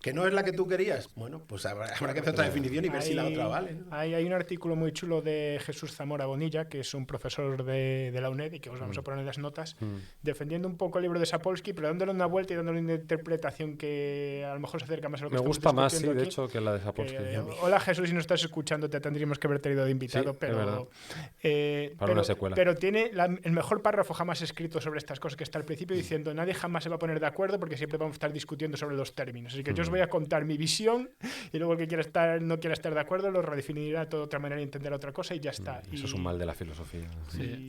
¿Que no es la que tú querías? Bueno, pues habrá que hacer otra definición y ver si la otra vale, ¿no? Hay un artículo muy chulo de Jesús Zamora Bonilla, que es un profesor de la UNED y que os vamos a poner en las notas, defendiendo un poco el libro de Sapolsky, pero dándole una vuelta y dándole una interpretación que a lo mejor se acerca más a lo que me estamos gusta más, sí, discutiendo de aquí. hecho, que la de Sapolsky. Hola Jesús, si no estás escuchando te tendríamos que haber traído de invitado, Sí, es verdad. pero, una secuela. pero tiene el mejor párrafo jamás escrito sobre estas cosas, que está al principio diciendo nadie jamás se va a poner de acuerdo porque siempre vamos a estar discutiendo sobre los términos. Así que yo os voy a contar mi visión y luego el que no quiera estar de acuerdo lo redefinirá de otra manera y entenderá otra cosa y ya está. Eso es un mal de la filosofía. Sí.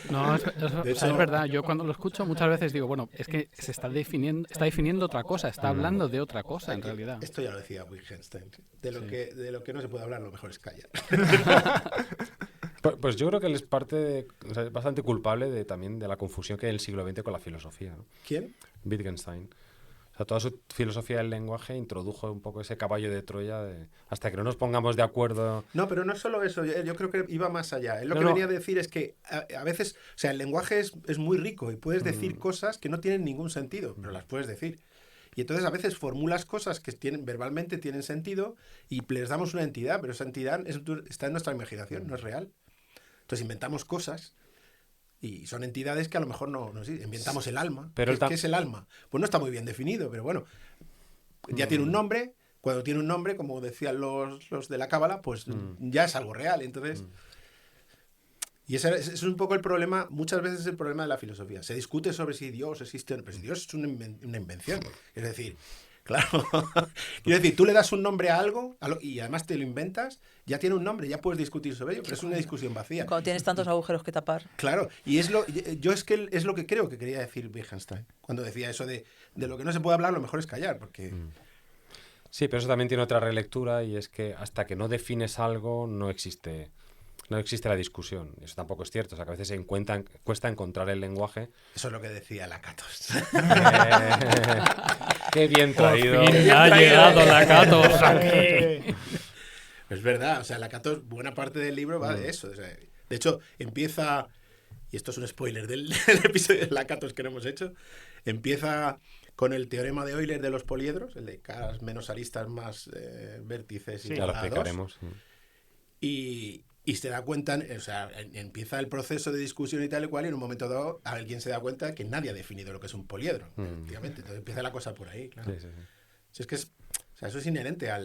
No, es verdad. Yo cuando lo escucho muchas veces digo, bueno, es que se está definiendo otra cosa, está hablando de otra cosa en realidad. Esto ya lo decía Wittgenstein. De lo que no se puede hablar, lo mejor es callar. Pues yo creo que él es o sea, es bastante culpable también de la confusión que hay en el siglo XX con la filosofía, ¿no? ¿Quién? Wittgenstein. O sea, toda su filosofía del lenguaje introdujo un poco ese caballo de Troya hasta que no nos pongamos de acuerdo. No, pero no es solo eso, yo creo que iba más allá. Él lo que No. venía a decir es que a veces, o sea, el lenguaje es muy rico y puedes decir cosas que no tienen ningún sentido, pero las puedes decir. Y entonces a veces formulas cosas que verbalmente tienen sentido y les damos una entidad, pero esa entidad está en nuestra imaginación, no es real. Entonces inventamos cosas y son entidades que a lo mejor no existen. Inventamos el alma. Pero ¿Qué es el alma? Pues no está muy bien definido, pero bueno, ya tiene un nombre. Cuando tiene un nombre, como decían los de la Cábala, pues ya es algo real. Entonces, y ese es un poco el problema, muchas veces es el problema de la filosofía. Se discute sobre si Dios existe o no, pero si Dios es una invención. Es decir, claro, quiero decir, tú le das un nombre a algo y además te lo inventas, ya tiene un nombre, ya puedes discutir sobre ello, pero es una discusión vacía. Cuando tienes tantos agujeros que tapar. Claro, y es lo que creo que quería decir Wittgenstein, cuando decía eso de lo que no se puede hablar, lo mejor es callar, porque... Sí, pero eso también tiene otra relectura y es que hasta que no defines algo no existe la discusión. Eso tampoco es cierto. O sea, que a veces cuesta encontrar el lenguaje. Eso es lo que decía Lakatos. Qué bien traído. Por fin ha llegado Lakatos aquí. Es verdad, o sea, Lakatos, buena parte del libro va de eso. O sea, de hecho, empieza, y esto es un spoiler del episodio de Lakatos que no hemos hecho, empieza con el teorema de Euler de los poliedros, el de caras menos aristas más vértices Sí, igual Ya lo a 2. explicaremos. Y se da cuenta, o sea, empieza el proceso de discusión y tal y cual, y en un momento dado alguien se da cuenta que nadie ha definido lo que es un poliedro, efectivamente. Entonces empieza la cosa por ahí, claro. Sí, sí, sí. Si es que o sea, eso es inherente a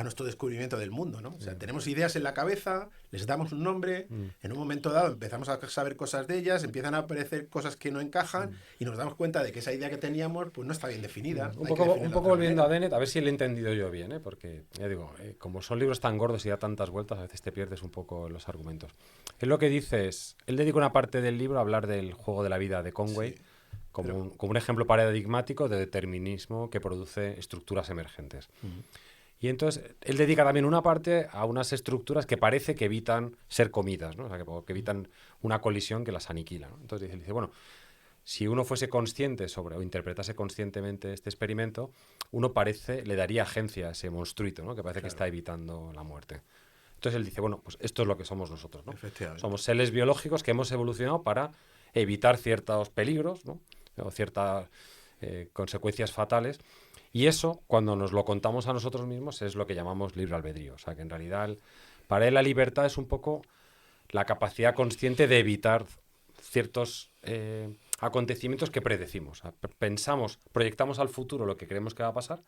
nuestro descubrimiento del mundo, ¿no? O sea, tenemos ideas en la cabeza, les damos un nombre, en un momento dado empezamos a saber cosas de ellas, empiezan a aparecer cosas que no encajan y nos damos cuenta de que esa idea que teníamos pues no está bien definida. Un poco volviendo a Dennett, a ver si lo he entendido yo bien, ¿eh? Porque, ya digo, como son libros tan gordos y da tantas vueltas, a veces te pierdes un poco en los argumentos. Él lo que dice es, él dedica una parte del libro a hablar del juego de la vida de Conway, Sí, como un ejemplo paradigmático de determinismo que produce estructuras emergentes. Y entonces él dedica también una parte a unas estructuras que parece que evitan ser comidas, ¿no? O sea, que evitan una colisión que las aniquila, ¿no? Entonces dice, bueno, si uno fuese consciente o interpretase conscientemente este experimento, uno le daría agencia a ese monstruito, ¿no? Que parece que está evitando la muerte. Entonces él dice, bueno, pues esto es lo que somos nosotros, ¿no? Efectivamente. Somos seres biológicos que hemos evolucionado para evitar ciertos peligros, ¿no? O ciertas consecuencias fatales. Y eso, cuando nos lo contamos a nosotros mismos, es lo que llamamos libre albedrío. O sea, que en realidad, para él la libertad es un poco la capacidad consciente de evitar ciertos acontecimientos que predecimos. O sea, proyectamos al futuro lo que creemos que va a pasar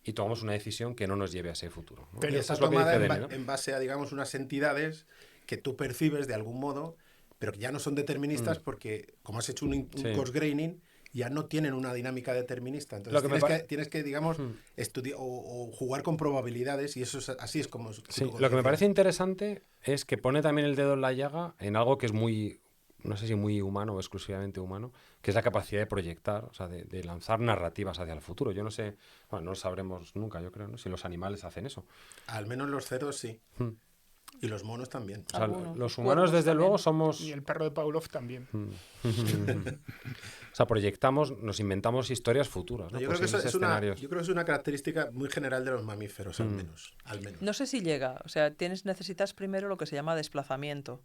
y tomamos una decisión que no nos lleve a ese futuro, ¿no? Pero Y eso está es lo que tomada dice en, Dennett, ¿no? en base a, digamos, unas entidades que tú percibes de algún modo, pero que ya no son deterministas porque, como has hecho un Sí. coarse graining, ya no tienen una dinámica determinista. Entonces Lo que me tienes que, digamos, estudiar o jugar con probabilidades y eso así es como... Sí, lo que me parece interesante es que pone también el dedo en la llaga en algo que es muy, no sé si muy humano o exclusivamente humano, que es la capacidad de proyectar, o sea, de lanzar narrativas hacia el futuro. Yo no sé, bueno, no lo sabremos nunca, yo creo, ¿no? Si los animales hacen eso. Al menos los cerdos sí. Y los monos también. O sea, Algunos, los los humanos, cuervos desde también. luego, somos... Y el perro de Pavlov también. O sea, proyectamos, nos inventamos historias futuras, ¿no? Yo creo que eso Posibles es escenarios. yo creo que es una característica muy general de los mamíferos, al menos. Al menos. No sé si llega, o sea, necesitas primero lo que se llama desplazamiento,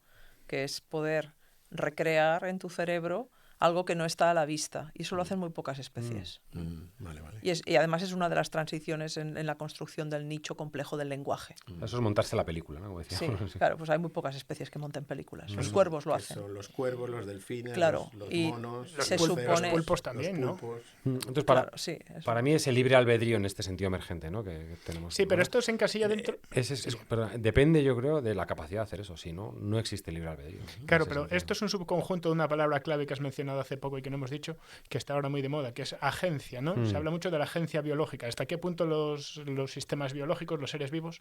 que es poder recrear en tu cerebro algo que no está a la vista, y eso lo hacen muy pocas especies. Vale, vale. Y además es una de las transiciones en la construcción del nicho complejo del lenguaje. Eso es montarse la película, ¿no? Como Sí, decíamos. claro, pues hay muy pocas especies que monten películas. Los cuervos lo Que hacen. son los cuervos, los delfines, Claro, los y monos, se los supone- Los pulpos también, ¿no? pulpos. Entonces, Claro, sí, eso. para mí es el libre albedrío en este sentido emergente, ¿no? Que tenemos. Sí, pero ¿no? esto se encasilla dentro... Pero depende, yo creo, de la capacidad de hacer eso. Si no, no existe libre albedrío. ¿no? Claro, En ese pero sentido. esto es un subconjunto de una palabra clave que has mencionado hace poco y que no hemos dicho, que está ahora muy de moda, que es agencia, ¿no? Se habla mucho de la agencia biológica. ¿Hasta qué punto los sistemas biológicos, los seres vivos,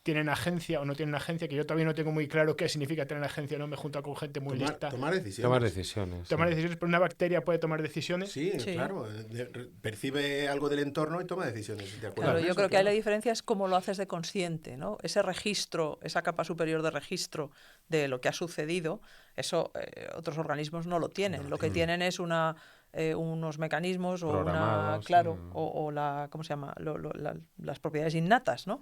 tienen agencia o no tienen agencia? Que yo todavía no tengo muy claro qué significa tener agencia, ¿no? Me junto con gente muy lista. Tomar decisiones. Tomar decisiones. Tomar sí. decisiones, pero una bacteria puede tomar decisiones. Sí, Sí. claro. Percibe algo del entorno y toma decisiones. ¿De acuerdo? Claro, con yo eso? creo que ahí la Claro. diferencia es cómo lo haces de consciente, ¿no? Ese registro, esa capa superior de registro de lo que ha sucedido, eso otros organismos no lo tienen. Lo que tienen es unos mecanismos o Programados, claro, sí. o la, ¿cómo se llama? Las propiedades innatas, ¿no?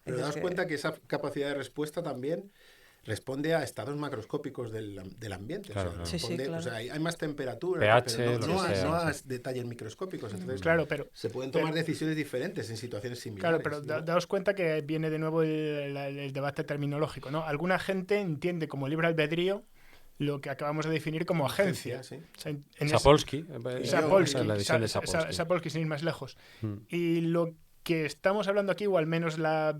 Pero Dices das que- cuenta que esa capacidad de respuesta también responde a estados macroscópicos del ambiente. Claro, o sea, claro. Sí, sí, responde- claro. o sea, hay más temperatura, pH, pero lo no, que sea, no a sí. detalles microscópicos. Entonces, Claro, pero... se pueden tomar decisiones diferentes en situaciones Claro, similares. pero ¿no? daos cuenta que viene de nuevo el debate terminológico, ¿no? Alguna gente entiende como libre albedrío lo que acabamos de definir como agencia. Sí. O sea, en ese- Sapolsky. Sapolsky, La visión de Sapolsky. Sapolsky, sin ir más lejos. Mm. Y lo que estamos hablando aquí, o al menos la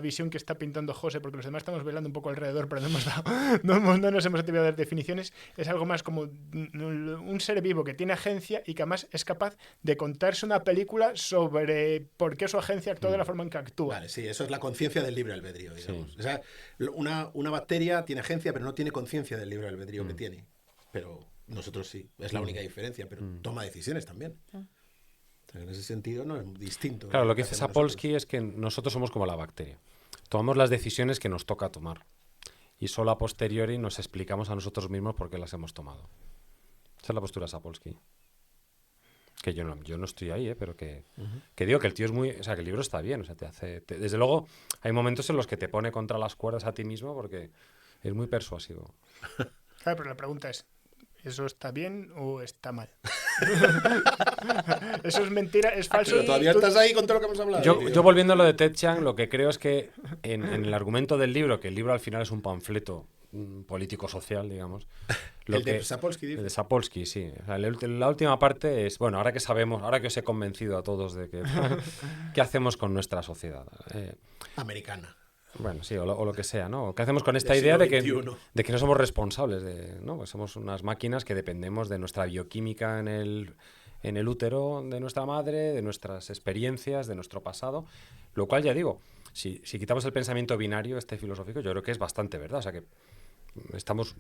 visión que está pintando José, porque los demás estamos velando un poco alrededor, pero no, no nos hemos atrevido a dar definiciones, es algo más como un ser vivo que tiene agencia y que además es capaz de contarse una película sobre por qué su agencia actúa de la forma en que actúa. Vale, sí, eso es la conciencia del libre albedrío, digamos. Sí. O sea, una bacteria tiene agencia, pero no tiene conciencia del libre albedrío que tiene. Pero nosotros sí, es la única diferencia, pero toma decisiones también. O sea, en ese sentido no es distinto. Claro, lo que dice hacemos Sapolsky es que nosotros somos como la bacteria. Tomamos las decisiones que nos toca tomar. Y solo a posteriori nos explicamos a nosotros mismos por qué las hemos tomado. Esa es la postura de Sapolsky. Que yo no estoy ahí, pero que digo que el tío es muy... O sea, que el libro está bien. O sea, desde luego, hay momentos en los que te pone contra las cuerdas a ti mismo porque es muy persuasivo. Claro, pero la pregunta es, ¿eso está bien o está mal? Eso es mentira, es falso. Pero todavía estás ahí con todo lo que hemos hablado. Yo volviendo a lo de Ted Chiang, lo que creo es que en el argumento del libro, que el libro al final es un panfleto político-social, digamos. El de Sapolsky, El dice. de Sapolsky, sí. O sea, la última parte es, bueno, ahora que sabemos, ahora que os he convencido a todos de que qué hacemos con nuestra sociedad. Americana. Bueno, sí, o lo que sea, ¿no? ¿Qué hacemos con esta Del idea siglo XXI. de que no somos responsables, ¿no? Pues somos unas máquinas que dependemos de nuestra bioquímica en el útero de nuestra madre, de nuestras experiencias, de nuestro pasado, lo cual ya digo, si quitamos el pensamiento binario, filosófico, yo creo que es bastante verdad. O sea que estamos,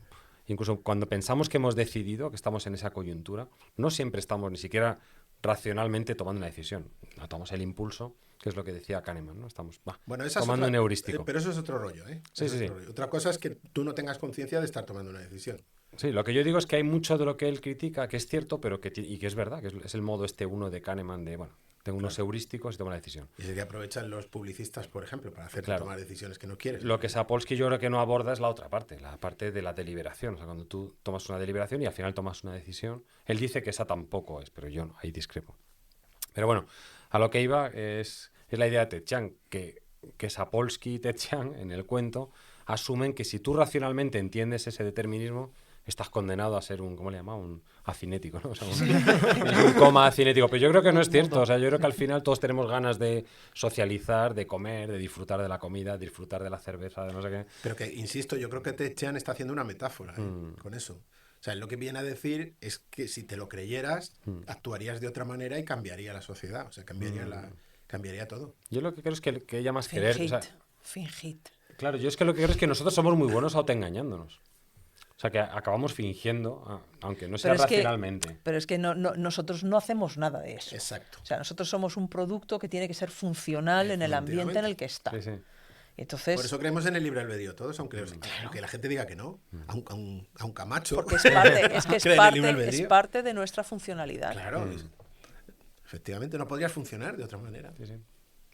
incluso cuando pensamos que hemos decidido, que estamos en esa coyuntura, no siempre estamos ni siquiera racionalmente tomando una decisión. No tomamos el impulso, que es lo que decía Kahneman, ¿no? Estamos Bueno, esa tomando es un heurístico. Pero eso es otro rollo, ¿eh? Sí, Eso sí, es sí. otro rollo. Otra cosa es que tú no tengas conciencia de estar tomando una decisión. Sí, lo que yo digo es que hay mucho de lo que él critica que es cierto, pero y que es verdad, que es el modo uno de Kahneman de, bueno, tengo unos heurísticos y tomo la decisión. Y es que aprovechan los publicistas, por ejemplo, para hacerte Claro. tomar decisiones que no quieres. Lo que Sapolsky yo creo que no aborda es la otra parte, la parte de la deliberación. O sea, cuando tú tomas una deliberación y al final tomas una decisión, él dice que esa tampoco es, pero yo no, ahí discrepo. Pero bueno, a lo que iba es la idea de Ted Chiang, que Sapolsky y Ted Chiang en el cuento asumen que si tú racionalmente entiendes ese determinismo, estás condenado a ser un, ¿cómo le llama? Un acinético, ¿no? O sea, un coma acinético. Pero yo creo que no es cierto. O sea, yo creo que al final todos tenemos ganas de socializar, de comer, de disfrutar de la comida, de disfrutar de la cerveza, de no sé qué. Pero que, insisto, yo creo que Ted Chiang está haciendo una metáfora con eso. O sea, lo que viene a decir es que si te lo creyeras, actuarías de otra manera y cambiaría la sociedad. O sea, cambiaría todo. Yo lo que creo es que ella más querer... O sea, Fingid. claro, yo es que lo que creo es que nosotros somos muy buenos autoengañándonos. O sea, que acabamos fingiendo, aunque no sea racionalmente. Pero es que nosotros no hacemos nada de eso. Exacto. O sea, nosotros somos un producto que tiene que ser funcional en el ambiente en el que está. Sí, sí. Entonces, Por eso creemos en el libre albedrío todos, aunque la gente diga que no. A un Camacho. porque es parte, es que cree en el libre albedrío. es parte de nuestra funcionalidad. Claro. Efectivamente, no podrías funcionar de otra manera. Sí, sí.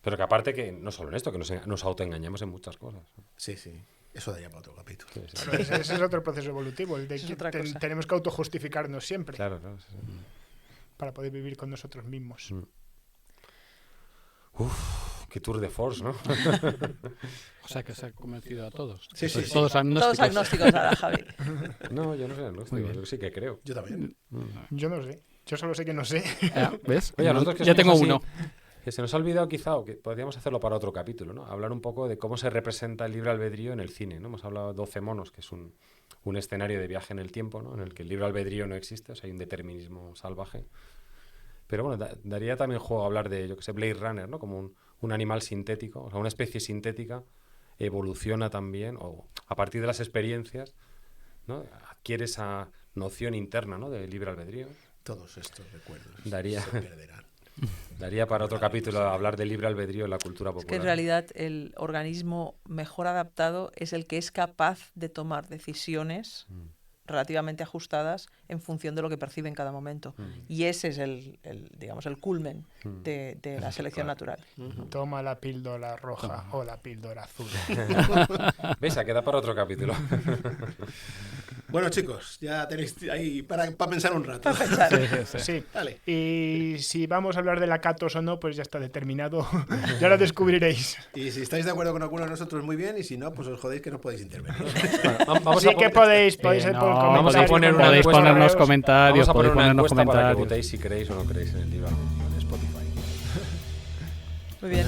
Pero que aparte que no solo en esto, que nos autoengañamos en muchas cosas. Sí, sí. Eso daría para otro capítulo. Sí, sí. Pero ese es otro proceso evolutivo, el de Eso es que otra cosa. tenemos que autojustificarnos siempre Claro, claro. Sí, sí. para poder vivir con nosotros mismos. Qué tour de force, ¿no? O sea que se ha convencido a todos. Sí, sí, sí. Todos agnósticos. Todos agnósticos ahora, Javi. No, yo no sé, no Muy bien. yo sí que creo. Yo también. Yo no sé, yo solo sé que no sé. ¿Ves? Oye, nosotros que ya somos tengo así, uno. Que se nos ha olvidado quizá, o que podríamos hacerlo para otro capítulo, ¿no? Hablar un poco de cómo se representa el libre albedrío en el cine, ¿no? Hemos hablado de 12 monos, que es un escenario de viaje en el tiempo, ¿no? En el que el libre albedrío no existe, o sea, hay un determinismo salvaje. Pero bueno, daría también juego a hablar de, yo que sé, Blade Runner, ¿no? Como un animal sintético, o sea, una especie sintética evoluciona también, o a partir de las experiencias, ¿no? Adquiere esa noción interna, ¿no? De libre albedrío. Todos estos recuerdos Daría- se perderán. Daría para otro capítulo hablar de libre albedrío en la cultura Es popular. que en realidad el organismo mejor adaptado es el que es capaz de tomar decisiones relativamente ajustadas en función de lo que percibe en cada momento. Y ese es digamos, el culmen de la selección natural. Toma la píldora roja o la píldora azul. ¿Ves? Queda para otro capítulo. Bueno, chicos, ya tenéis ahí para pensar un rato. Sí. Vale. Y si vamos a hablar de la Catos o no, pues ya está determinado. Ya lo descubriréis. Y si estáis de acuerdo con alguno de nosotros, muy bien. Y si no, pues os jodéis que no podéis intervenir. Vamos Sí que podéis no, vamos a poner una podéis encuesta. ponernos comentarios, Vamos a podéis poner una ponernos encuesta para que comentarios. votéis si creéis o no creéis en el libro en Spotify. Muy bien.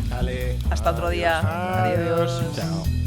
Dale. Hasta otro día. Adiós. Adiós. Chao.